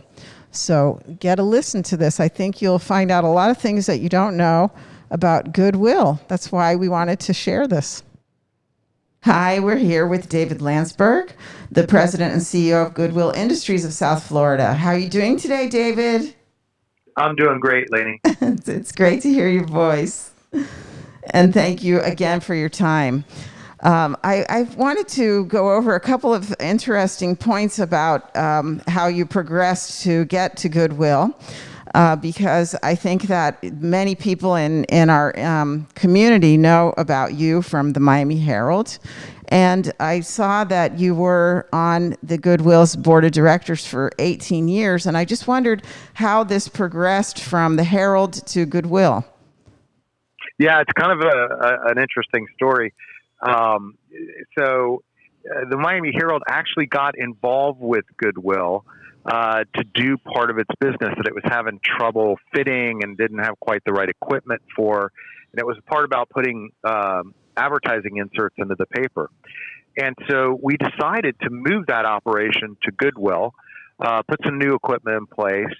[SPEAKER 2] So get a listen to this. I think you'll find out a lot of things that you don't know about Goodwill. That's why we wanted to share this. Hi, we're here with David Landsberg, the president and CEO of Goodwill Industries of South Florida. How are you doing today, David?
[SPEAKER 6] I'm doing great, Lainey.
[SPEAKER 2] It's great to hear your voice. And thank you again for your time. I wanted to go over a couple of interesting points about how you progressed to get to Goodwill. Because I think that many people in our community know about you from the Miami Herald. And I saw that you were on the Goodwill's board of directors for 18 years. And I just wondered how this progressed from the Herald to Goodwill.
[SPEAKER 6] Yeah, it's kind of an interesting story. The Miami Herald actually got involved with Goodwill to do part of its business that it was having trouble fitting and didn't have quite the right equipment for. And it was a part about putting advertising inserts into the paper. And so we decided to move that operation to Goodwill, put some new equipment in place.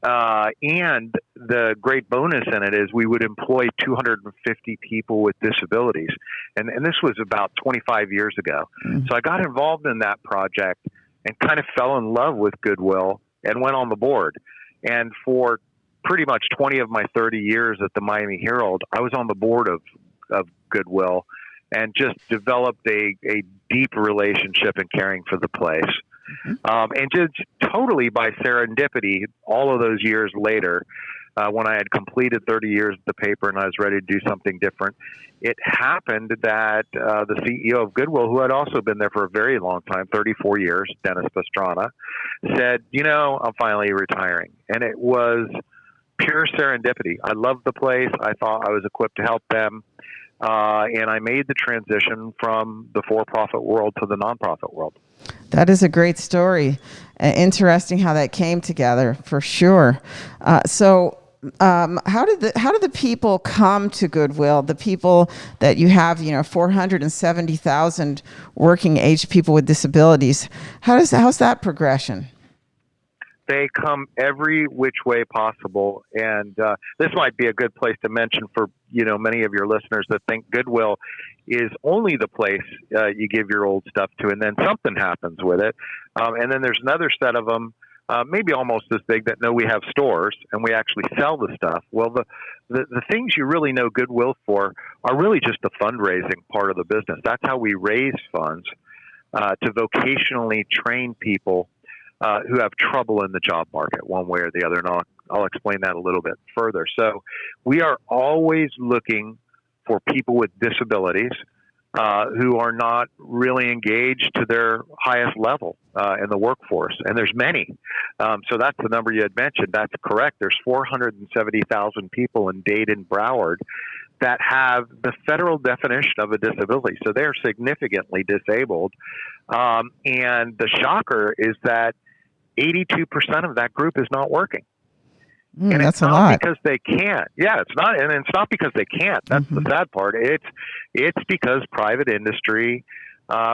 [SPEAKER 6] And the great bonus in it is we would employ 250 people with disabilities. And this was about 25 years ago. Mm-hmm. So I got involved in that project and kind of fell in love with Goodwill and went on the board. And for pretty much 20 of my 30 years at the Miami Herald, I was on the board of Goodwill and just developed a deep relationship and caring for the place. Mm-hmm. And just totally by serendipity, all of those years later, when I had completed 30 years of the paper and I was ready to do something different, it happened that the CEO of Goodwill, who had also been there for a very long time, 34 years, Dennis Pastrana, said, I'm finally retiring. And it was pure serendipity. I loved the place. I thought I was equipped to help them. And I made the transition from the for-profit world to the nonprofit world.
[SPEAKER 2] That is a great story. Interesting how that came together, for sure. How did the people come to Goodwill? The people that you have, 470,000 working age people with disabilities. How's that progression?
[SPEAKER 6] They come every which way possible, and this might be a good place to mention for many of your listeners that think Goodwill is only the place you give your old stuff to, and then something happens with it. And then there's another set of them, maybe almost as big, that know we have stores and we actually sell the stuff. Well, the things you really know Goodwill for are really just the fundraising part of the business. That's how we raise funds to vocationally train people who have trouble in the job market one way or the other. And I'll explain that a little bit further. So we are always looking for people with disabilities who are not really engaged to their highest level in the workforce. And there's many. So that's the number you had mentioned. That's correct. There's 470,000 people in Dade and Broward that have the federal definition of a disability. So they're significantly disabled. And the shocker is that 82% of that group is not working. And
[SPEAKER 2] that's
[SPEAKER 6] it's not
[SPEAKER 2] a lot.
[SPEAKER 6] because they can't. Yeah, it's not, and it's not because they can't. That's the sad part. It's because private industry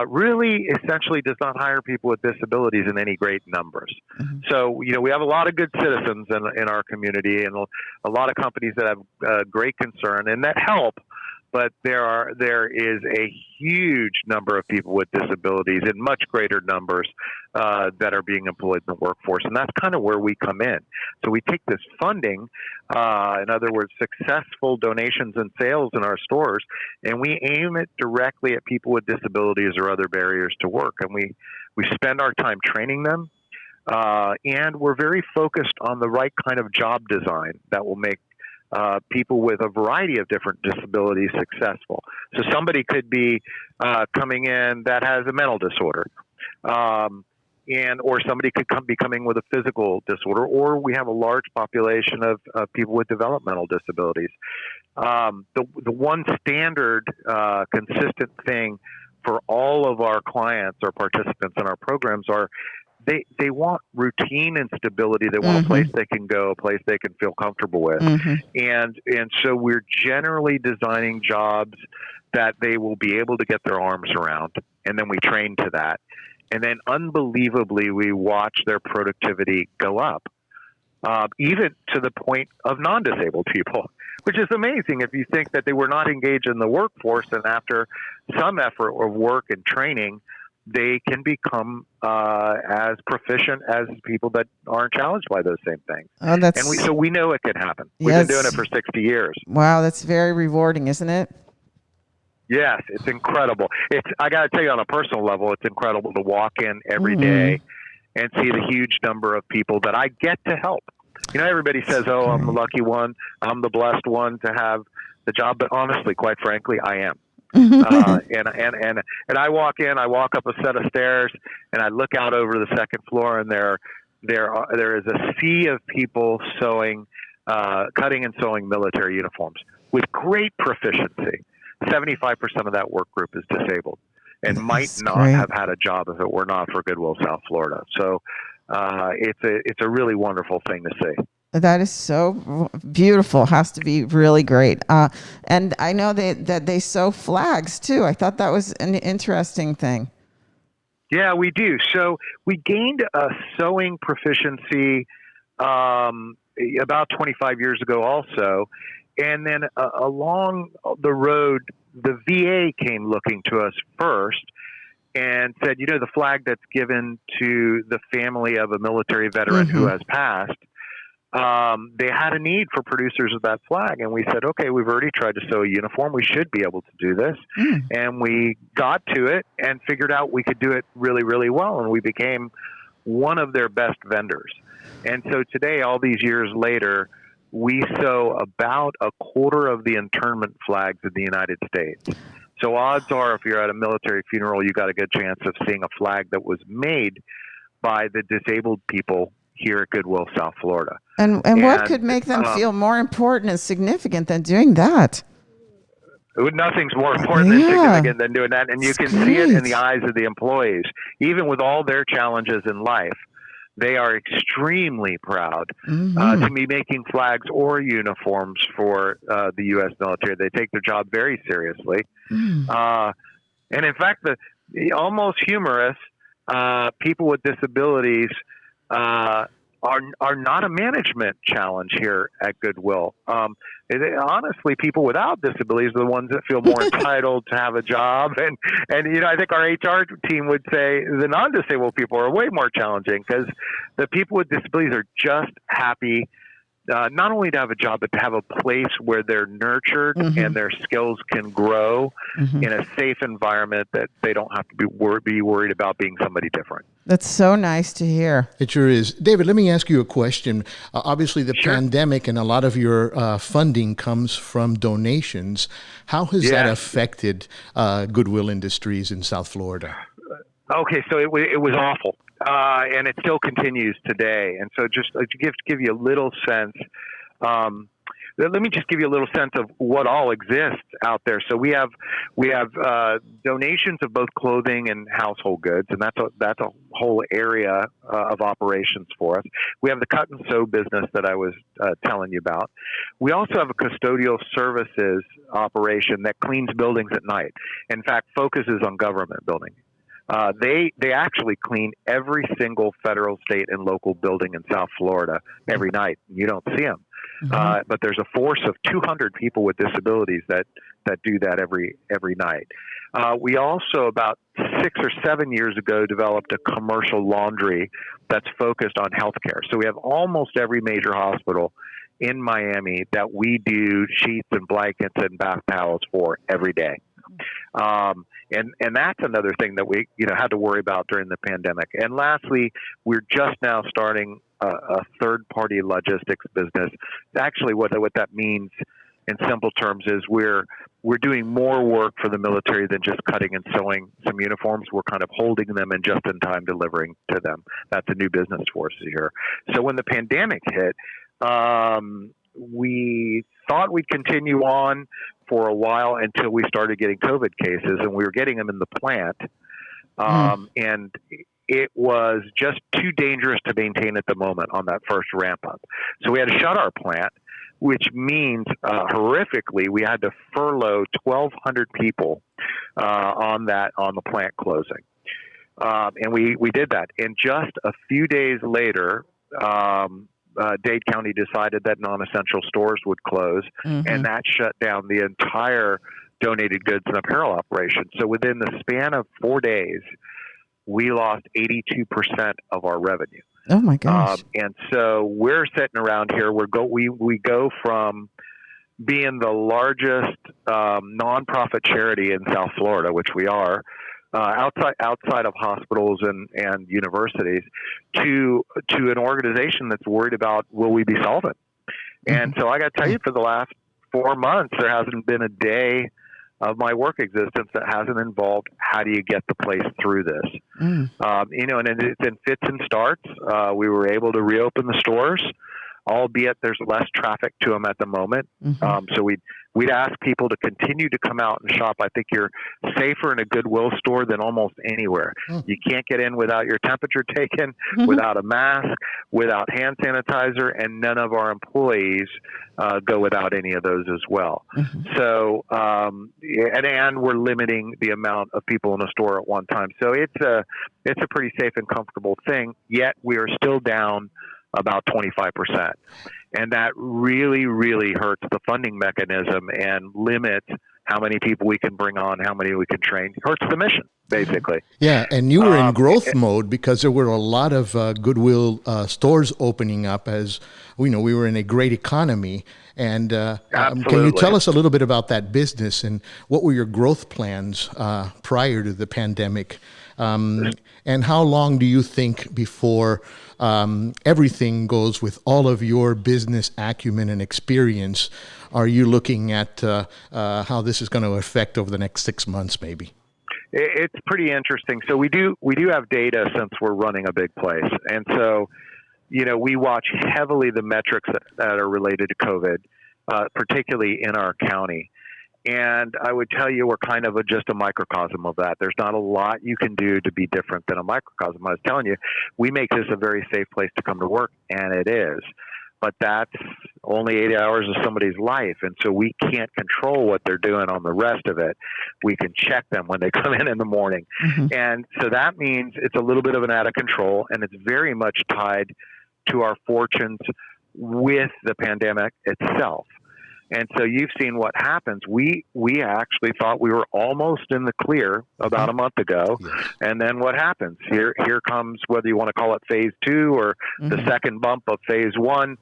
[SPEAKER 6] really essentially does not hire people with disabilities in any great numbers. So, we have a lot of good citizens in our community, and a lot of companies that have great concern and that help. But there is a huge number of people with disabilities in much greater numbers that are being employed in the workforce. And that's kind of where we come in. So we take this funding, in other words, successful donations and sales in our stores, and we aim it directly at people with disabilities or other barriers to work. And we spend our time training them. And we're very focused on the right kind of job design that will make people with a variety of different disabilities successful. So somebody could be coming in that has a mental disorder, or somebody could be coming with a physical disorder, or we have a large population of people with developmental disabilities. The one standard, consistent thing for all of our clients or participants in our programs are they want routine and stability. They want a place they can go, a place they can feel comfortable with. And so we're generally designing jobs that they will be able to get their arms around, and then we train to that. And then unbelievably, we watch their productivity go up, even to the point of non-disabled people, which is amazing if you think that they were not engaged in the workforce, and after some effort of work and training, they can become as proficient as people that aren't challenged by those same things. So we know it can happen. We've been doing it for 60 years.
[SPEAKER 2] Wow, that's very rewarding, isn't it?
[SPEAKER 6] Yes, it's incredible. I got to tell you, on a personal level, it's incredible to walk in every day and see the huge number of people that I get to help. Everybody says, "Oh, I'm the lucky one. I'm the blessed one to have the job," but honestly, quite frankly, I am. And I walk in, I walk up a set of stairs, and I look out over the second floor, and there is a sea of people cutting and sewing military uniforms with great proficiency. 75% of that work group is disabled and might not have had a job if it were not for Goodwill South Florida. So it's a really wonderful thing to see.
[SPEAKER 2] That is so beautiful. Has to be really great. And I know that they sew flags too. I thought that was an interesting thing.
[SPEAKER 6] Yeah, we do. So we gained a sewing proficiency about 25 years ago also. And then along the road, the VA came looking to us first and said, the flag that's given to the family of a military veteran who has passed, they had a need for producers of that flag. And we said, okay, we've already tried to sew a uniform. We should be able to do this. And we got to it and figured out we could do it really, really well. And we became one of their best vendors. And so today, all these years later, we sew about a quarter of the internment flags in the United States. So odds are, if you're at a military funeral, you got a good chance of seeing a flag that was made by the disabled people here at Goodwill South Florida.
[SPEAKER 2] And what could make them feel more important and significant than doing that?
[SPEAKER 6] Nothing's more important and significant than doing that. And you can see it in the eyes of the employees. Even with all their challenges in life, they are extremely proud to be making flags or uniforms for the U.S. military. They take their job very seriously. And in fact, the almost humorous people with disabilities are not a management challenge here at Goodwill. Honestly, people without disabilities are the ones that feel more entitled to have a job. And I think our HR team would say the non-disabled people are way more challenging, because the people with disabilities are just happy not only to have a job, but to have a place where they're nurtured and their skills can grow in a safe environment that they don't have to be worried about being somebody different.
[SPEAKER 2] That's so nice to hear.
[SPEAKER 3] It sure is. David, let me ask you a question. Obviously, the pandemic and a lot of your funding comes from donations. How has that affected Goodwill Industries in South Florida?
[SPEAKER 6] Okay, so it was awful, and it still continues today. And so just to give you a little sense, let me just give you a little sense of what all exists out there. So we have donations of both clothing and household goods, and that's a whole area of operations for us. We have the cut and sew business that I was telling you about. We also have a custodial services operation that cleans buildings at night. In fact, focuses on government buildings. They actually clean every single federal, state, and local building in South Florida every night. You don't see them. But there's a force of 200 people with disabilities that do that every night. We also, about 6 or 7 years ago, developed a commercial laundry that's focused on healthcare. So we have almost every major hospital in Miami that we do sheets and blankets and bath towels for every day. And that's another thing that we had to worry about during the pandemic. And lastly, we're just now starting a third-party logistics business. Actually, what that means in simple terms is we're doing more work for the military than just cutting and sewing some uniforms. We're kind of holding them and just-in-time delivering to them. That's a new business for us here. So when the pandemic hit, we thought we'd continue on for a while until we started getting COVID cases, and we were getting them in the plant. And it was just too dangerous to maintain at the moment on that first ramp up. So we had to shut our plant, which means horrifically we had to furlough 1,200 people on the plant closing. And we did that. And just a few days later, Dade County decided that non-essential stores would close, and that shut down the entire donated goods and apparel operation. So within the span of 4 days, we lost 82% of our revenue.
[SPEAKER 2] Oh my gosh!
[SPEAKER 6] And so we're sitting around here. We go from being the largest nonprofit charity in South Florida, which we are, outside of hospitals and universities, to an organization that's worried about, will we be solvent? And so I got to tell you, for the last 4 months, there hasn't been a day of my work existence that hasn't involved how do you get the place through this. And it's in fits and starts. We were able to reopen the stores, albeit there's less traffic to them at the moment. So we'd ask people to continue to come out and shop. I think you're safer in a Goodwill store than almost anywhere. You can't get in without your temperature taken, without a mask, without hand sanitizer, and none of our employees go without any of those as well. So, and we're limiting the amount of people in a store at one time. So it's a pretty safe and comfortable thing, yet we are still down about 25%. And that really, really hurts the funding mechanism and limits how many people we can bring on, how many we can train. It hurts the mission, basically.
[SPEAKER 3] Yeah, and you were in growth mode because there were a lot of Goodwill stores opening up. As we know, we were in a great economy. And can you tell us a little bit about that business and what were your growth plans prior to the pandemic? And how long do you think before everything goes with all of your business acumen and experience? Are you looking at how this is going to affect over the next 6 months, maybe?
[SPEAKER 6] It's pretty interesting. So we do have data since we're running a big place. And so, we watch heavily the metrics that are related to COVID, particularly in our county. And I would tell you we're kind of just a microcosm of that. There's not a lot you can do to be different than a microcosm. I was telling you, we make this a very safe place to come to work, and it is. But that's only 8 hours of somebody's life, and so we can't control what they're doing on the rest of it. We can check them when they come in the morning. And so that means it's a little bit of an out of control, and it's very much tied to our fortunes with the pandemic itself. And so you've seen what happens. We actually thought we were almost in the clear about a month ago. And then what happens? Here comes, whether you want to call it phase 2 or the second bump of phase 1,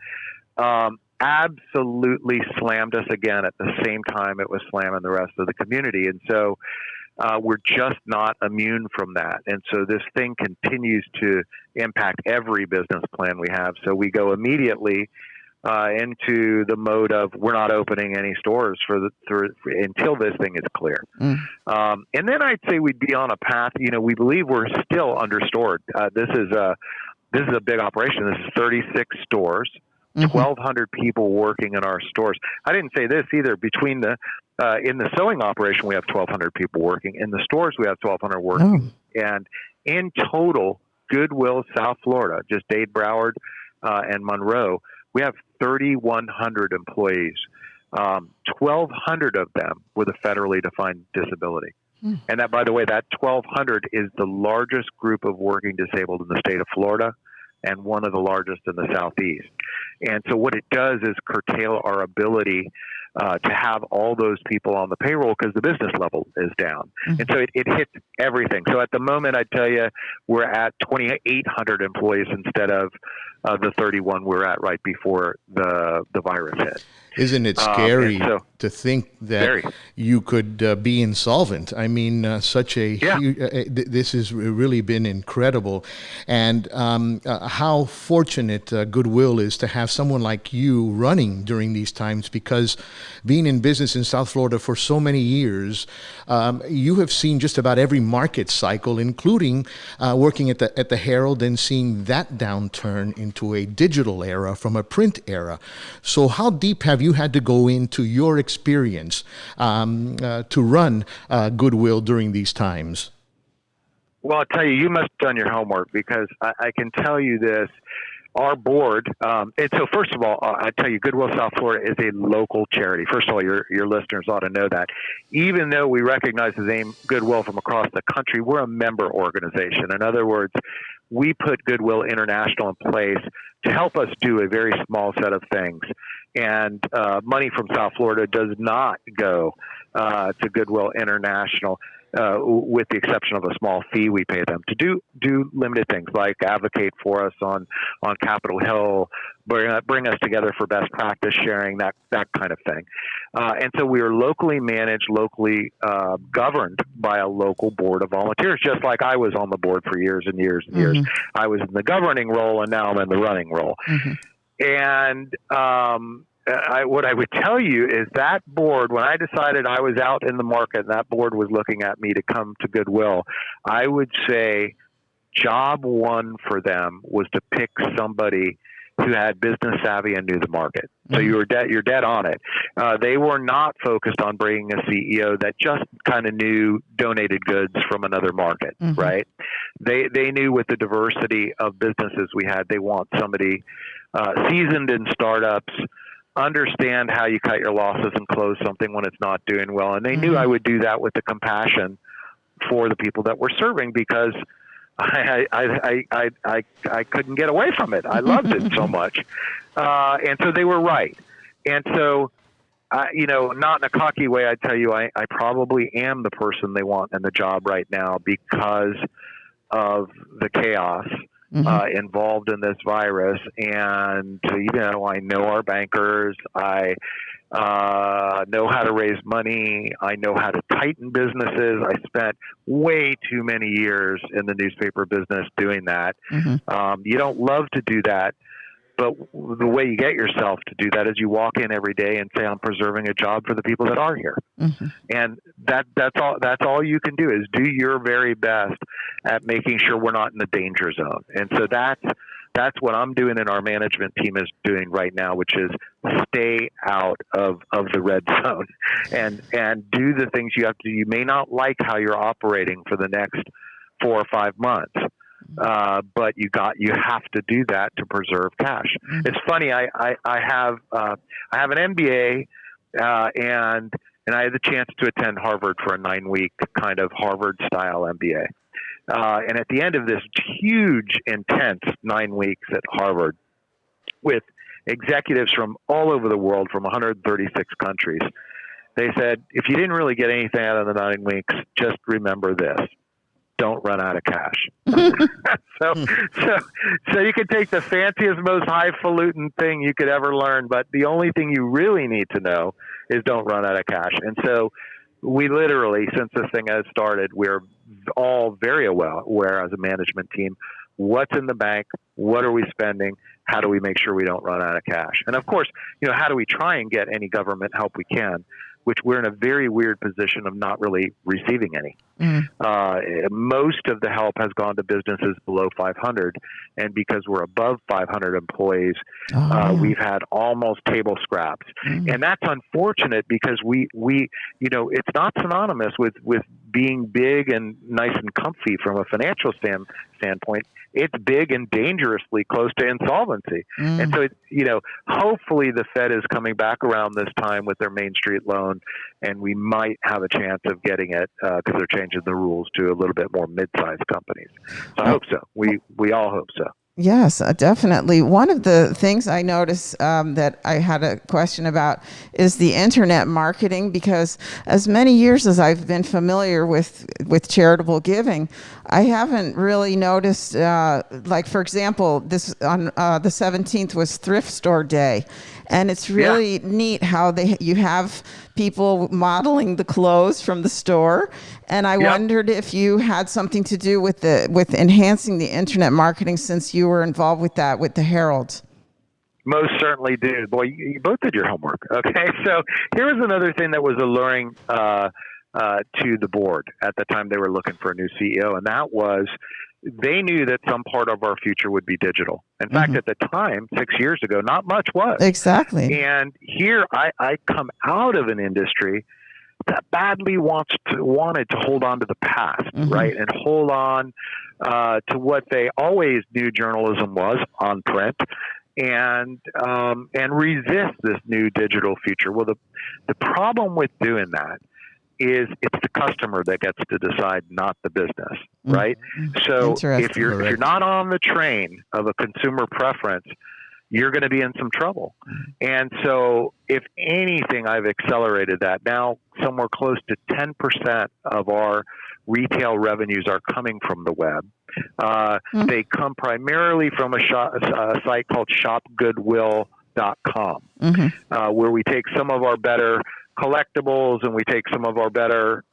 [SPEAKER 6] absolutely slammed us again at the same time it was slamming the rest of the community. And so we're just not immune from that. And so this thing continues to impact every business plan we have. So we go immediately into the mode of we're not opening any stores until this thing is clear. And then I'd say we'd be on a path. We believe we're still understored. This is a big operation. This is 36 stores, 1,200 people working in our stores. I didn't say this either. Between in the sewing operation, we have 1,200 people working. In the stores, we have 1,200 working. And in total, Goodwill South Florida, just Dade, Broward, and Monroe, we have 3,100 employees. 1,200 of them with a federally defined disability. And that, by the way, that 1,200 is the largest group of working disabled in the state of Florida and one of the largest in the Southeast. And so what it does is curtail our ability to have all those people on the payroll because the business level is down. And so it hits everything. So at the moment, I tell you, we're at 2,800 employees instead of the 31 we're at right before the virus hit.
[SPEAKER 3] Isn't it scary to think that you could be insolvent? I mean, this has really been incredible. And how fortunate Goodwill is to have someone like you running during these times, because being in business in South Florida for so many years, you have seen just about every market cycle, including working at the Herald and seeing that downturn into a digital era from a print era. So how deep have you had to go into your experience to run Goodwill during these times?
[SPEAKER 6] Well, I'll tell you, you must have done your homework, because I can tell you this. Our board, and so first of all, I tell you, Goodwill South Florida is a local charity. First of all, your listeners ought to know that. Even though we recognize the name Goodwill from across the country, we're a member organization. In other words, we put Goodwill International in place to help us do a very small set of things. And money from South Florida does not go to Goodwill International, with the exception of a small fee we pay them to do limited things like advocate for us on Capitol Hill, bring us together for best practice sharing, that kind of thing. And so we are locally managed, locally governed by a local board of volunteers, just like I was on the board for years and years and years. I was in the governing role, and now I'm in the running role. And what I would tell you is that board, when I decided I was out in the market and that board was looking at me to come to Goodwill, I would say job one for them was to pick somebody who had business savvy and knew the market. So you're dead on it. They were not focused on bringing a CEO that just kind of knew donated goods from another market, right? They knew with the diversity of businesses we had, they want somebody seasoned in startups, understand how you cut your losses and close something when it's not doing well. And they knew I would do that with the compassion for the people that we're serving, because I couldn't get away from it. I loved it so much. And so they were right. And so, not in a cocky way, I tell you, I probably am the person they want in the job right now because of the chaos involved in this virus. And, I know our bankers. I know how to raise money. I know how to tighten businesses. I spent way too many years in the newspaper business doing that. You don't love to do that, but the way you get yourself to do that is you walk in every day and say, I'm preserving a job for the people that are here. And that's all you can do, is do your very best at making sure we're not in the danger zone. And so that's what I'm doing and our management team is doing right now, which is stay out of the red zone and do the things you have to do. You may not like how you're operating for the next 4 or 5 months, but you have to do that to preserve cash. It's funny. I have an MBA, and I had the chance to attend Harvard for a 9-week kind of Harvard style MBA. And at the end of this huge, intense 9 weeks at Harvard with executives from all over the world, from 136 countries, they said, if you didn't really get anything out of the 9 weeks, just remember this: don't run out of cash. So you could take the fanciest, most highfalutin thing you could ever learn, but the only thing you really need to know is don't run out of cash. And so we literally, since this thing has started, we're all very aware as a management team, what's in the bank, what are we spending, how do we make sure we don't run out of cash? And of course, how do we try and get any government help we can, which we're in a very weird position of not really receiving any. Most of the help has gone to businesses below 500, and because we're above 500 employees, we've had almost table scraps, and that's unfortunate because we it's not synonymous with being big and nice and comfy from a financial standpoint. It's big and dangerously close to insolvency, and so hopefully the Fed is coming back around this time with their Main Street loan, and we might have a chance of getting it because they're changing the rules to a little bit more mid-sized companies. So I hope so. We all hope so.
[SPEAKER 2] Yes, definitely. One of the things I noticed that I had a question about is the internet marketing, because as many years as I've been familiar with charitable giving, I haven't really noticed, like, for example, this on the 17th was Thrift Store Day. And it's really neat how you have people modeling the clothes from the store. And I wondered if you had something to do with enhancing the internet marketing, since you were involved with that with the Herald.
[SPEAKER 6] Most certainly do. Boy, you both did your homework. Okay, so here was another thing that was alluring to the board at the time they were looking for a new CEO, and that was they knew that some part of our future would be digital. In fact, at the time, 6 years ago, not much was.
[SPEAKER 2] Exactly.
[SPEAKER 6] And here I come out of an industry that badly wanted to hold on to the past, right? And hold on to what they always knew journalism was, on print, and resist this new digital future. Well, the problem with doing that is it's the customer that gets to decide, not the business, right? So if you're not on the train of a consumer preference, you're going to be in some trouble. And so if anything, I've accelerated that. Now somewhere close to 10% of our retail revenues are coming from the web. They come primarily from a site called shopgoodwill.com, where we take some of our better collectibles and we take some of our better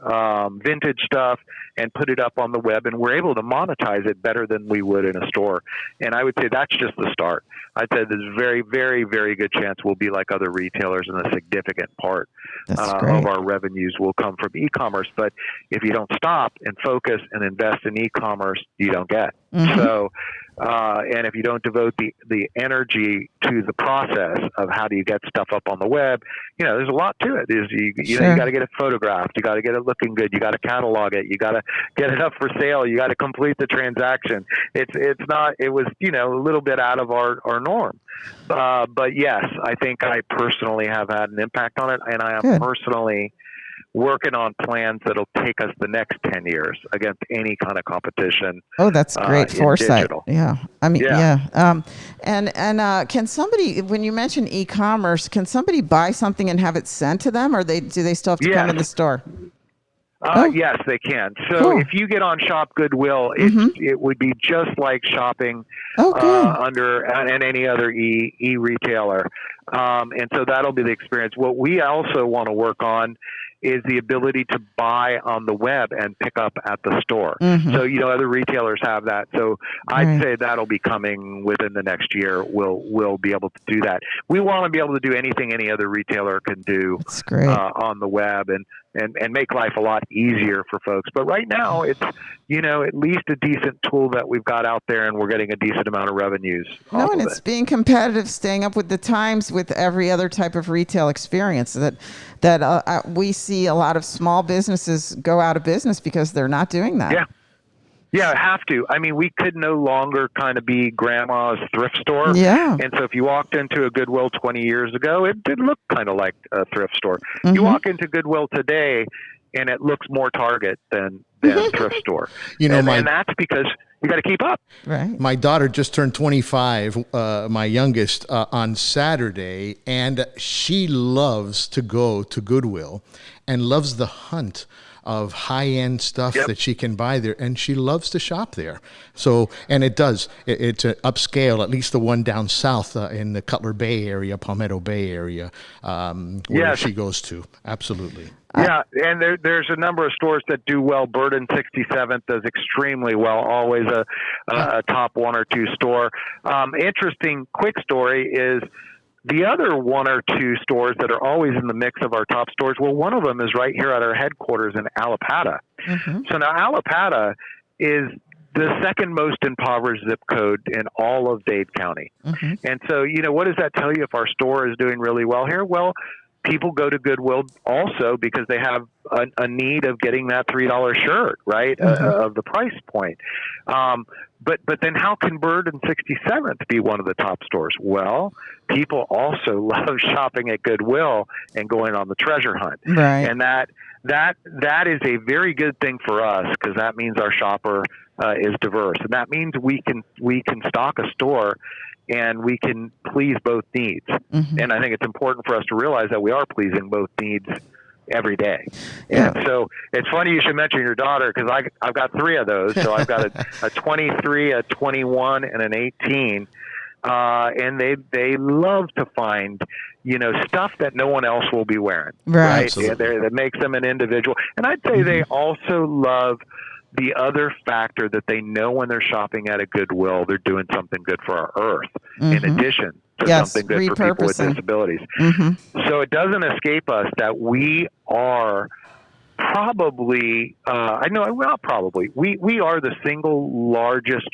[SPEAKER 6] vintage stuff and put it up on the web, and we're able to monetize it better than we would in a store. And I would say that's just the start. I'd say there's a very, very, very good chance we'll be like other retailers, and a significant part of our revenues will come from e-commerce. But if you don't stop and focus and invest in e-commerce, you don't get. So, and if you don't devote the energy to the process of how do you get stuff up on the web, there's a lot to it. You got to get it photographed, you got to get it looking good, you got to catalog it, you got to get it up for sale, you got to complete the transaction. It was a little bit out of our norm. But yes, I think I personally have had an impact on it, and I am personally working on plans that'll take us the next 10 years against any kind of competition.
[SPEAKER 2] Oh, that's great foresight.
[SPEAKER 6] Digital.
[SPEAKER 2] Yeah. I mean, and can somebody, when you mention e-commerce, can somebody buy something and have it sent to them, or do they still have to come in the store?
[SPEAKER 6] Yes, they can. So if you get on Shop Goodwill, it would be just like shopping under any other e-retailer. And so that'll be the experience. What we also want to work on is the ability to buy on the web and pick up at the store. So, other retailers have that. So I'd say that'll be coming within the next year. We'll be able to do that. We want to be able to do anything any other retailer can do on the web and make life a lot easier for folks. But right now it's, at least a decent tool that we've got out there, and we're getting a decent amount of revenues.
[SPEAKER 2] And it's being competitive, staying up with the times with every other type of retail experience that we see a lot of small businesses go out of business because they're not doing that.
[SPEAKER 6] Yeah, have to. I mean, we could no longer kind of be grandma's thrift store.
[SPEAKER 2] Yeah.
[SPEAKER 6] And so if you walked into a Goodwill 20 years ago, it did look kind of like a thrift store. You walk into Goodwill today, and it looks more Target than thrift store.
[SPEAKER 3] And
[SPEAKER 6] that's because you got to keep up.
[SPEAKER 2] Right.
[SPEAKER 3] My daughter just turned 25, my youngest, on Saturday, and she loves to go to Goodwill and loves the hunt of high-end stuff that she can buy there, and she loves to shop there. So, and it's an upscale, at least the one down south in the Cutler Bay area, Palmetto Bay area, where she goes to. Absolutely.
[SPEAKER 6] Yeah, and there's a number of stores that do well. Burden 67th does extremely well, always a top one or two store. Interesting quick story is the other one or two stores that are always in the mix of our top stores, well, one of them is right here at our headquarters in Allapattah. Mm-hmm. So now Allapattah is the second most impoverished zip code in all of Dade County. Mm-hmm. And so, what does that tell you if our store is doing really well here? Well, people go to Goodwill also because they have a need of getting that $3 shirt, right, of the price point. But then how can Burden 67th be one of the top stores? Well, people also love shopping at Goodwill and going on the treasure hunt.
[SPEAKER 2] Right.
[SPEAKER 6] And that is a very good thing for us because that means our shopper is diverse. And that means we can stock a store and we can please both needs. Mm-hmm. And I think it's important for us to realize that we are pleasing both needs every day. And so it's funny you should mention your daughter because I've got three of those. So I've got a 23, a 21, and an 18. And they love to find, stuff that no one else will be wearing. Right. That makes them an individual. And I'd say they also love the other factor that they know when they're shopping at a Goodwill, they're doing something good for our earth in addition to something good for people with disabilities. Mm-hmm. So it doesn't escape us that we are probably, we are the single largest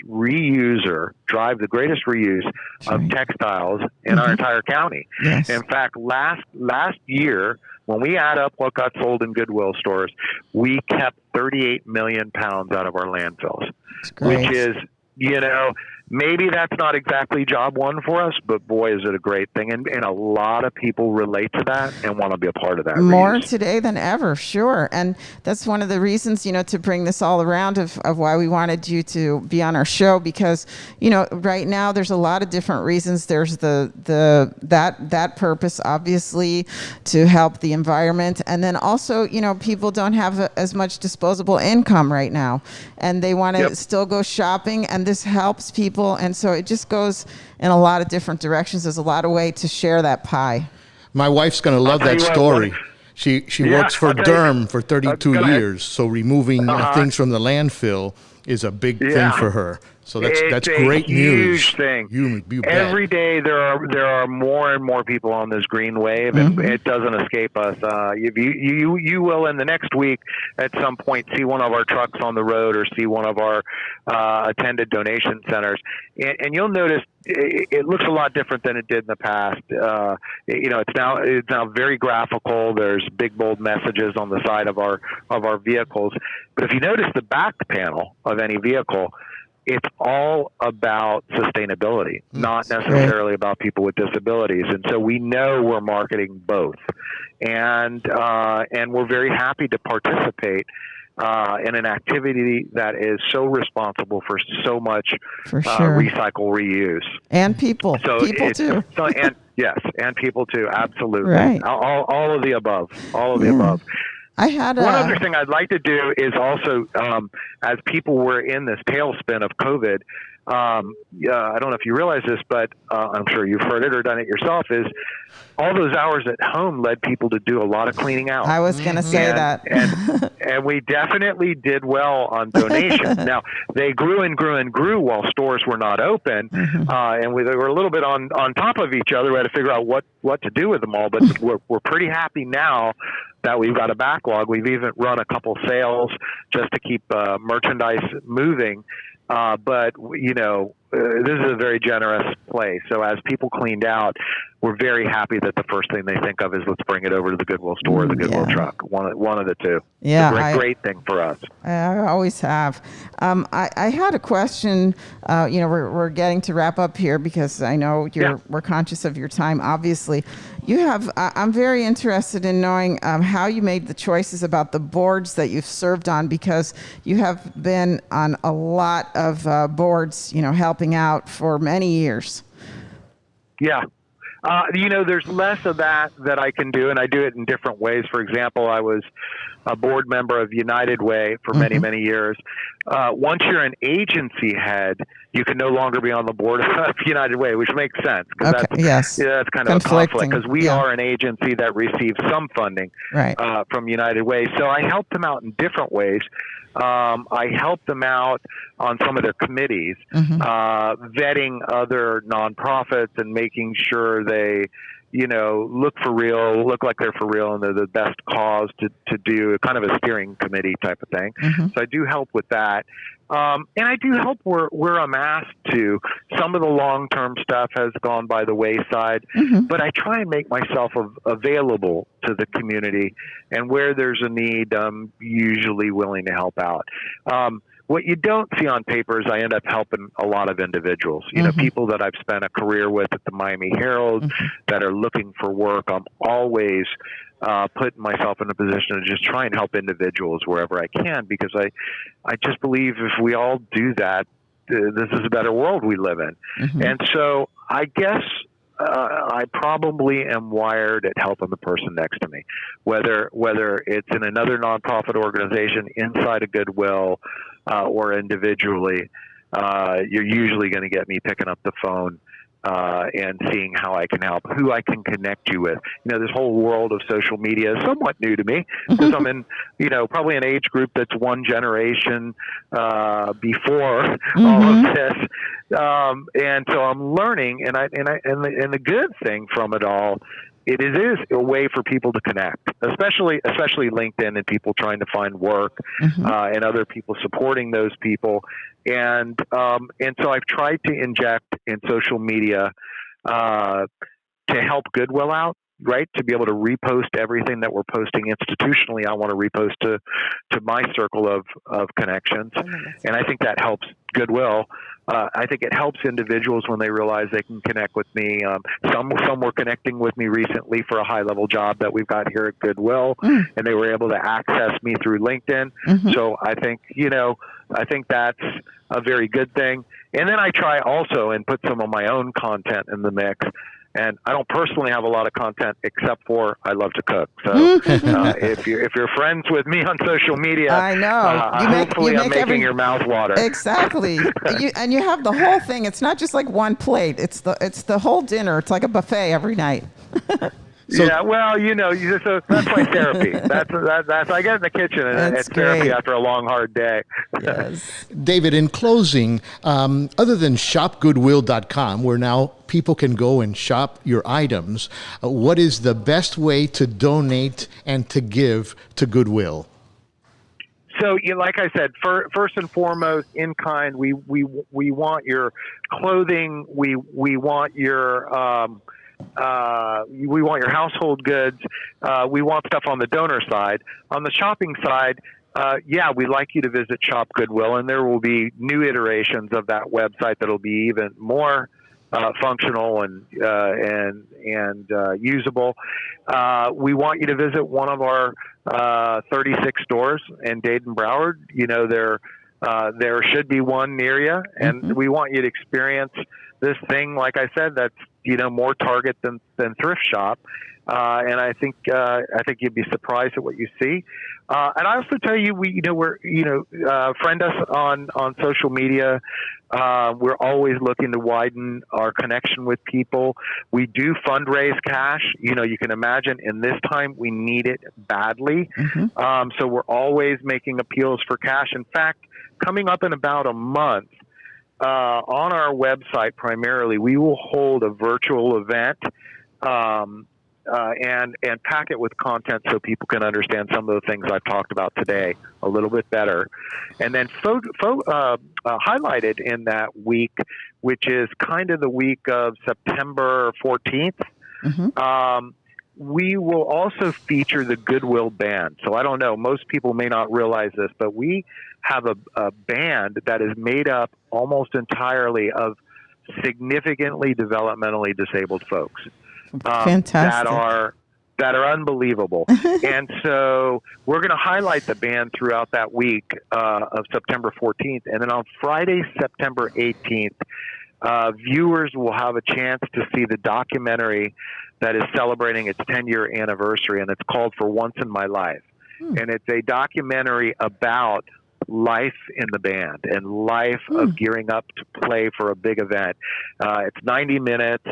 [SPEAKER 6] drive the greatest reuse of textiles in our entire county. Yes. In fact, last year, when we add up what got sold in Goodwill stores, we kept 38 million pounds out of our landfills, which is, maybe that's not exactly job one for us, but boy, is it a great thing. And a lot of people relate to that and want to be a part of that.
[SPEAKER 2] More
[SPEAKER 6] reuse.
[SPEAKER 2] Today than ever, sure. And that's one of the reasons, to bring this all around of why we wanted you to be on our show, because, right now there's a lot of different reasons. There's that purpose, obviously, to help the environment. And then also, people don't have as much disposable income right now, and they want to still go shopping, and this helps people. And so it just goes in a lot of different directions. There's a lot of ways to share that pie.
[SPEAKER 3] My wife's going to love that story. She works for Durham for 32 years, so removing things from the landfill is a big thing for her. So that's great news.
[SPEAKER 6] Huge thing. You Every day there are more and more people on this green wave, and it doesn't escape us. You will in the next week at some point see one of our trucks on the road or see one of our attended donation centers, and you'll notice it looks a lot different than it did in the past. It's now very graphical. There's big bold messages on the side of our vehicles. But if you notice the back panel of any vehicle, it's all about sustainability, not necessarily about people with disabilities. And so we know we're marketing both. And we're very happy to participate in an activity that is so responsible for so much recycle, reuse.
[SPEAKER 2] And people.
[SPEAKER 6] So
[SPEAKER 2] people too.
[SPEAKER 6] And people too, absolutely.
[SPEAKER 2] Right.
[SPEAKER 6] All of the above. All of the above.
[SPEAKER 2] One
[SPEAKER 6] other thing I'd like to do is also, as people were in this tailspin of COVID, I don't know if you realize this, but I'm sure you've heard it or done it yourself, is all those hours at home led people to do a lot of cleaning out.
[SPEAKER 2] I was going to say that.
[SPEAKER 6] and we definitely did well on donations. Now, they grew and grew and grew while stores were not open, and they were a little bit on top of each other. We had to figure out what to do with them all, but we're pretty happy now that we've got a backlog. We've even run a couple sales just to keep merchandise moving. But this is a very generous place. So as people cleaned out, we're very happy that the first thing they think of is let's bring it over to the Goodwill store or the Goodwill truck. One of the two.
[SPEAKER 2] Yeah,
[SPEAKER 6] it's a great thing for us.
[SPEAKER 2] I always have. I had a question. We're getting to wrap up here because I know we're conscious of your time, obviously. You have, I'm very interested in knowing how you made the choices about the boards that you've served on, because you have been on a lot of boards, helping out for many years.
[SPEAKER 6] Yeah. There's less of that I can do, and I do it in different ways. For example, I was a board member of United Way for many, many years. Once you're an agency head, you can no longer be on the board of United Way, which makes sense.
[SPEAKER 2] Okay. That's
[SPEAKER 6] kind of a conflict, because we are an agency that receives some funding from United Way. So I helped them out in different ways. I helped them out on some of their committees, vetting other nonprofits and making sure they, look like they're for real and they're the best cause to do kind of a steering committee type of thing. So I do help with that. And I do help where I'm asked to. Some of the long-term stuff has gone by the wayside, but I try and make myself available to the community. And where there's a need, I'm usually willing to help out. What you don't see on paper is I end up helping a lot of individuals, people that I've spent a career with at the Miami Herald that are looking for work. I'm always putting myself in a position to just try and help individuals wherever I can, because I just believe if we all do that, this is a better world we live in. And so I guess I probably am wired at helping the person next to me, whether it's in another nonprofit organization, inside a Goodwill, or individually. You're usually going to get me picking up the phone and seeing how I can help, who I can connect you with. This whole world of social media is somewhat new to me, because I'm in, probably an age group that's one generation before all of this. And so I'm learning, and the good thing from it all, it is a way for people to connect, especially LinkedIn and people trying to find work, and other people supporting those people. And so I've tried to inject in social media to help Goodwill out, right? To be able to repost everything that we're posting institutionally. I want to repost to my circle of connections. And I think that helps Goodwill. I think it helps individuals when they realize they can connect with me. Some were connecting with me recently for a high-level job that we've got here at Goodwill, and they were able to access me through LinkedIn. So I think, I think that's a very good thing. And then I try also and put some of my own content in the mix. And I don't personally have a lot of content, except for I love to cook. So if you're friends with me on social media,
[SPEAKER 2] I know.
[SPEAKER 6] I'm making your mouth water.
[SPEAKER 2] Exactly. And you have the whole thing. It's not just like one plate. It's the whole dinner. It's like a buffet every night.
[SPEAKER 6] So, yeah, well, so that's my therapy. That's I get in the kitchen and it's therapy after a long, hard day.
[SPEAKER 2] Yes.
[SPEAKER 3] David, in closing, other than shopgoodwill.com, where now people can go and shop your items, what is the best way to donate and to give to Goodwill?
[SPEAKER 6] So, like I said, first and foremost, in kind, we want your clothing. We want your we want your household goods. We want stuff on the donor side. On the shopping side, we'd like you to visit Shop Goodwill, and there will be new iterations of that website that'll be even more functional and usable. We want you to visit one of our 36 stores in Dade and Broward. There should be one near you, and we want you to experience this thing, like I said, that's more Target than thrift shop, and I think you'd be surprised at what you see. And I also tell you, friend us on social media. We're always looking to widen our connection with people. We do fundraise cash. You can imagine in this time we need it badly. So we're always making appeals for cash. In fact, coming up in about a month, on our website primarily, we will hold a virtual event and pack it with content so people can understand some of the things I've talked about today a little bit better. And then highlighted in that week, which is kind of the week of September 14th, we will also feature the Goodwill Band. So I don't know, most people may not realize this, but we have a band that is made up almost entirely of significantly developmentally disabled folks.
[SPEAKER 2] Fantastic.
[SPEAKER 6] that are unbelievable. And so we're going to highlight the band throughout that week of September 14th. And then on Friday, September 18th, viewers will have a chance to see the documentary that is celebrating its 10-year anniversary, and it's called For Once in My Life. And it's a documentary about life in the band and life of gearing up to play for a big event. It's 90 minutes.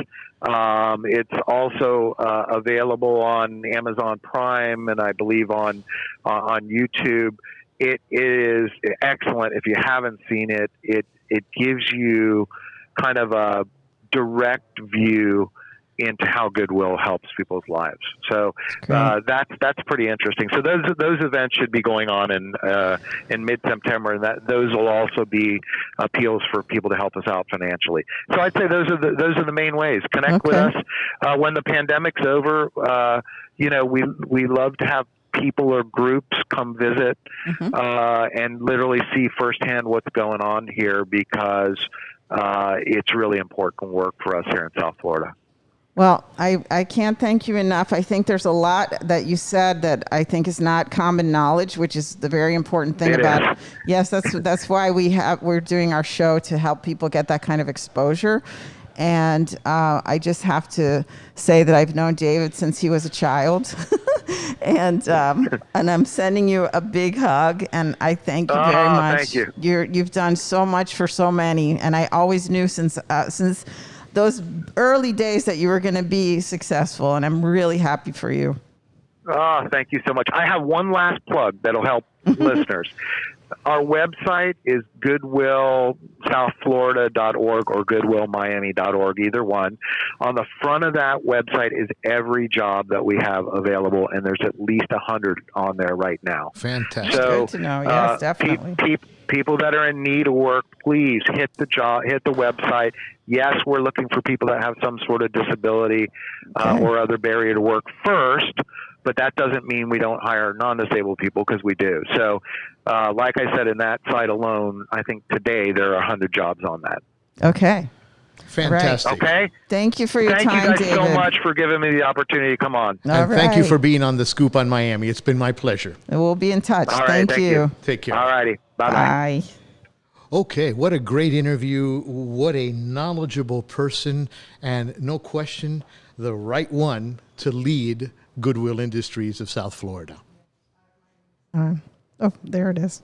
[SPEAKER 6] It's also available on Amazon Prime and I believe on YouTube. It is excellent. If you haven't seen it, it gives you kind of a direct view into how goodwill helps people's lives. So that's pretty interesting. So those events should be going on in mid-September, and those will also be appeals for people to help us out financially. So I'd say those are the main ways. Connect with us when the pandemic's over. We love to have people or groups come visit and literally see firsthand what's going on here, because it's really important work for us here in South Florida.
[SPEAKER 2] Well, I can't thank you enough. I think there's a lot that you said that I think is not common knowledge, which is the very important thing about it. Yes, that's why we're doing our show, to help people get that kind of exposure. And I just have to say that I've known David since he was a child. and I'm sending you a big hug, and I thank you very much.
[SPEAKER 6] Thank you.
[SPEAKER 2] You've done so much for so many, and I always knew since those early days that you were going to be successful, and I'm really happy for you.
[SPEAKER 6] Oh, thank you so much. I have one last plug that'll help listeners. Our website is goodwillsouthflorida.org or goodwillmiami.org, either one. On the front of that website is every job that we have available, and there's at least 100 on there right now.
[SPEAKER 3] Fantastic.
[SPEAKER 6] So,
[SPEAKER 2] good to know. Yes, definitely.
[SPEAKER 6] People that are in need of work, please hit the website. Yes, we're looking for people that have some sort of disability or other barrier to work first, but that doesn't mean we don't hire non-disabled people, because we do. So, like I said, in that site alone, I think today there are 100 jobs on that.
[SPEAKER 2] Okay.
[SPEAKER 3] Fantastic.
[SPEAKER 2] Right.
[SPEAKER 6] Okay.
[SPEAKER 2] Thank you for your time,
[SPEAKER 6] Thank you guys
[SPEAKER 2] David.
[SPEAKER 6] so much for giving me the opportunity to come on.
[SPEAKER 3] And thank you for being on the Scoop on Miami. It's been my pleasure.
[SPEAKER 2] We'll be in touch.
[SPEAKER 6] All right,
[SPEAKER 2] thank you.
[SPEAKER 3] Take care.
[SPEAKER 6] All righty. Bye-bye.
[SPEAKER 2] Bye.
[SPEAKER 3] Okay, what a great interview. What a knowledgeable person, and no question, the right one to lead Goodwill Industries of South Florida.
[SPEAKER 2] There it is.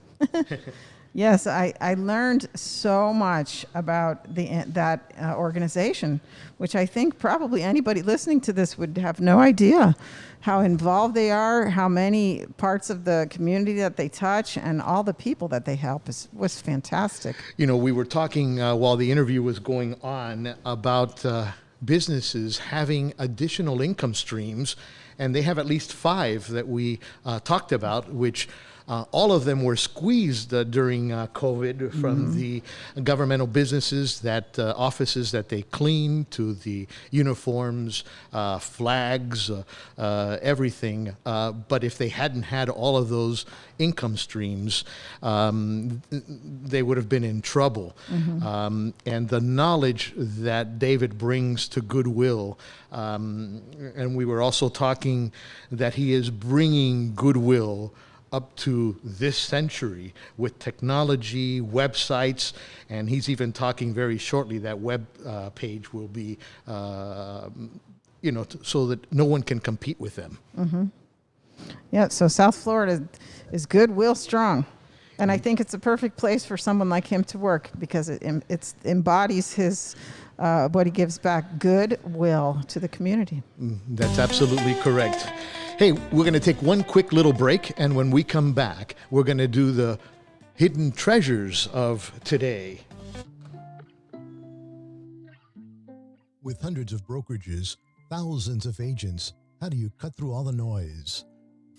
[SPEAKER 2] Yes, I learned so much about that organization, which I think probably anybody listening to this would have no idea how involved they are, how many parts of the community that they touch, and all the people that they help was fantastic.
[SPEAKER 3] You know, we were talking while the interview was going on about businesses having additional income streams, and they have at least 5 that we talked about, which all of them were squeezed during COVID, from the governmental businesses, offices that they clean, to the uniforms, flags, everything. But if they hadn't had all of those income streams, they would have been in trouble. And the knowledge that David brings to Goodwill, and we were also talking that he is bringing Goodwill up to this century with technology, websites, and he's even talking very shortly that web page will be, so that no one can compete with them.
[SPEAKER 2] Yeah, so South Florida is Goodwill strong. And I think it's a perfect place for someone like him to work, because it embodies his what he gives back, goodwill to the community.
[SPEAKER 3] That's absolutely correct. Hey, we're going to take one quick little break, and when we come back, we're going to do the hidden treasures of today.
[SPEAKER 4] With hundreds of brokerages, thousands of agents, how do you cut through all the noise?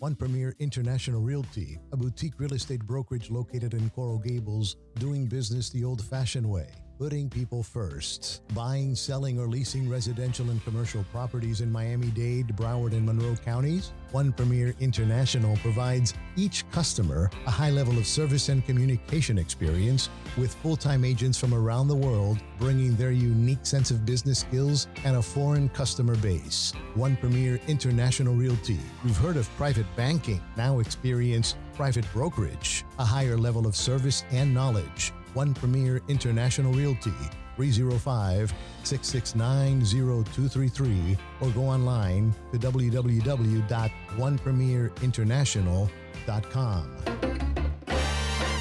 [SPEAKER 4] One Premier International Realty, a boutique real estate brokerage located in Coral Gables, doing business the old-fashioned way, Putting people first. Buying, selling, or leasing residential and commercial properties in Miami-Dade, Broward, and Monroe counties? One Premier International provides each customer a high level of service and communication experience with full-time agents from around the world bringing their unique sense of business skills and a foreign customer base. One Premier International Realty. You've heard of private banking. Now experience private brokerage, a higher level of service and knowledge. One Premier International Realty, 305-669-0233, or go online to www.onepremierinternational.com.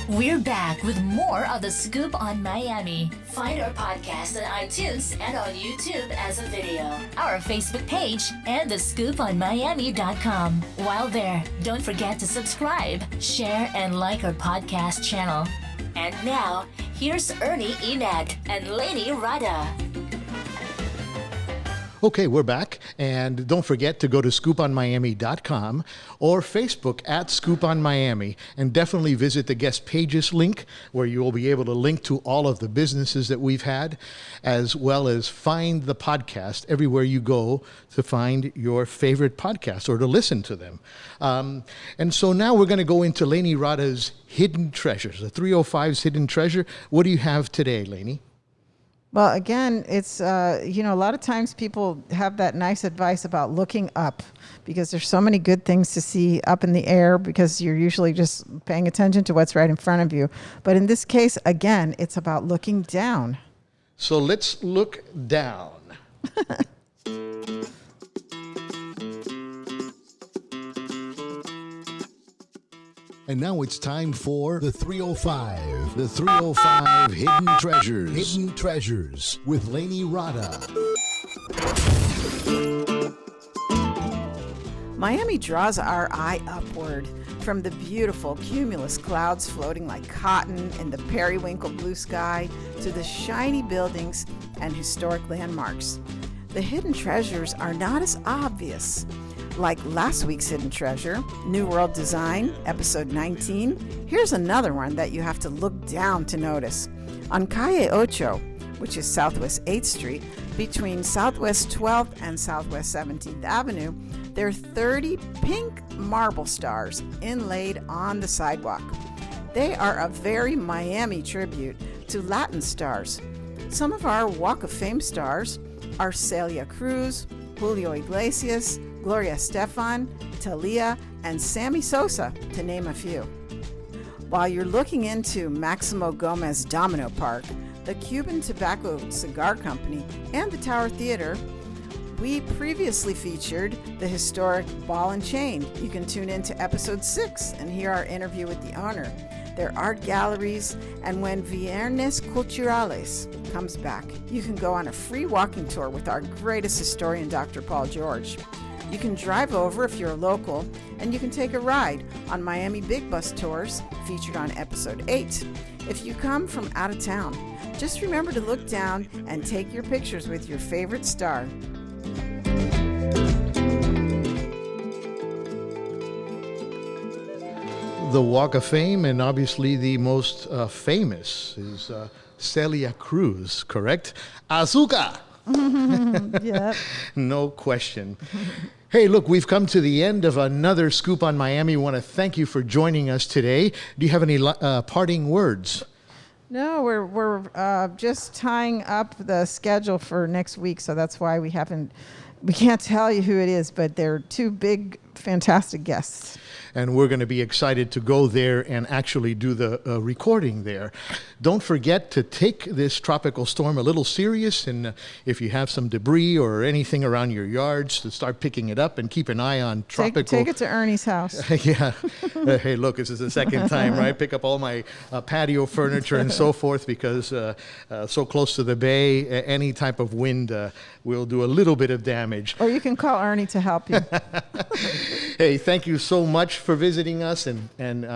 [SPEAKER 1] We're back with more of The Scoop on Miami. Find our podcast on iTunes and on YouTube as a video, our Facebook page, and thescooponmiami.com. While there, don't forget to subscribe, share, and like our podcast channel. And now, here's Ernie Enad and Lainey Rada.
[SPEAKER 3] Okay, we're back. And don't forget to go to scooponmiami.com or Facebook at Scoop on Miami. And definitely visit the guest pages link where you will be able to link to all of the businesses that we've had, as well as find the podcast everywhere you go to find your favorite podcasts or to listen to them. And so now we're going to go into Lainey Rada's Hidden Treasures, the 305's Hidden Treasure. What do you have today, Lainey?
[SPEAKER 2] Well, again, it's, a lot of times people have that nice advice about looking up because there's so many good things to see up in the air because you're usually just paying attention to what's right in front of you. But in this case, again, it's about looking down.
[SPEAKER 3] So let's look down.
[SPEAKER 4] And now it's time for the 305. The 305 Hidden Treasures. Hidden Treasures with Lainey Rada.
[SPEAKER 2] Miami draws our eye upward from the beautiful cumulus clouds floating like cotton in the periwinkle blue sky to the shiny buildings and historic landmarks. The hidden treasures are not as obvious. Like last week's Hidden Treasure, New World Design, episode 19, here's another one that you have to look down to notice. On Calle Ocho, which is Southwest 8th Street, between Southwest 12th and Southwest 17th Avenue, there are 30 pink marble stars inlaid on the sidewalk. They are a very Miami tribute to Latin stars. Some of our Walk of Fame stars are Celia Cruz, Julio Iglesias, Gloria Estefan, Talia, and Sammy Sosa, to name a few. While you're looking into Maximo Gomez Domino Park, the Cuban Tobacco Cigar Company, and the Tower Theater, we previously featured the historic Ball and Chain. You can tune into episode 6 and hear our interview with the owner, their art galleries, and when Viernes Culturales comes back, you can go on a free walking tour with our greatest historian, Dr. Paul George. You can drive over if you're a local, and you can take a ride on Miami Big Bus Tours, featured on episode 8. If you come from out of town, just remember to look down and take your pictures with your favorite star.
[SPEAKER 3] The Walk of Fame, and obviously the most famous is Celia Cruz, correct? Azúcar!
[SPEAKER 2] Yeah.
[SPEAKER 3] No question. Hey, look, we've come to the end of another Scoop on Miami. We want to thank you for joining us today. Do you have any parting words?
[SPEAKER 2] No, we're just tying up the schedule for next week, so that's why we can't tell you who it is, but they're two big, fantastic guests.
[SPEAKER 3] And we're going to be excited to go there and actually do the recording there. Don't forget to take this tropical storm a little serious, and if you have some debris or anything around your yards, to start picking it up and keep an eye on tropical.
[SPEAKER 2] Take it to Ernie's house.
[SPEAKER 3] Yeah. Hey, look, this is the second time, right? Pick up all my patio furniture and so forth, because so close to the bay, any type of wind will do a little bit of damage.
[SPEAKER 2] Or you can call Ernie to help you.
[SPEAKER 3] Hey, thank you so much for visiting us and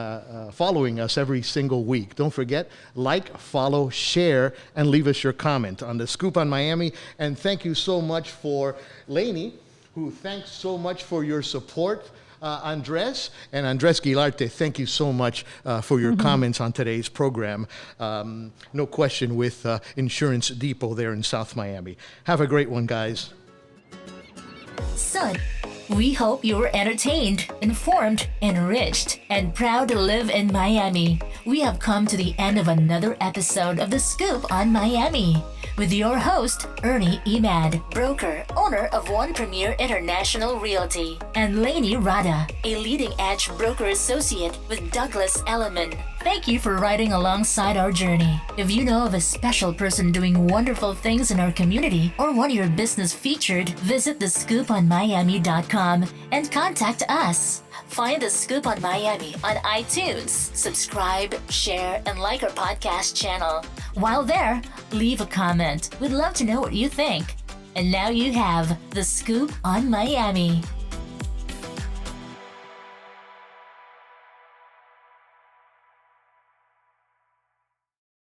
[SPEAKER 3] following us every single week. Don't forget, like, follow, share, and leave us your comment on the Scoop on Miami. And thank you so much for Lainey, who thanks so much for your support Andres and Andres Guilarte, thank you so much for your comments on today's program. No question with Insurance Depot there in South Miami. Have a great one, guys.
[SPEAKER 1] So, we hope you were entertained, informed, enriched, and proud to live in Miami. We have come to the end of another episode of The Scoop on Miami with your host, Ernie Emad, broker, owner of One Premier International Realty, and Lainey Rada, a leading-edge broker associate with Douglas Elliman. Thank you for riding alongside our journey. If you know of a special person doing wonderful things in our community or want your business featured, visit thescooponmiami.com and contact us. Find The Scoop on Miami on iTunes. Subscribe, share, and like our podcast channel. While there, leave a comment. We'd love to know what you think. And now you have The Scoop on Miami.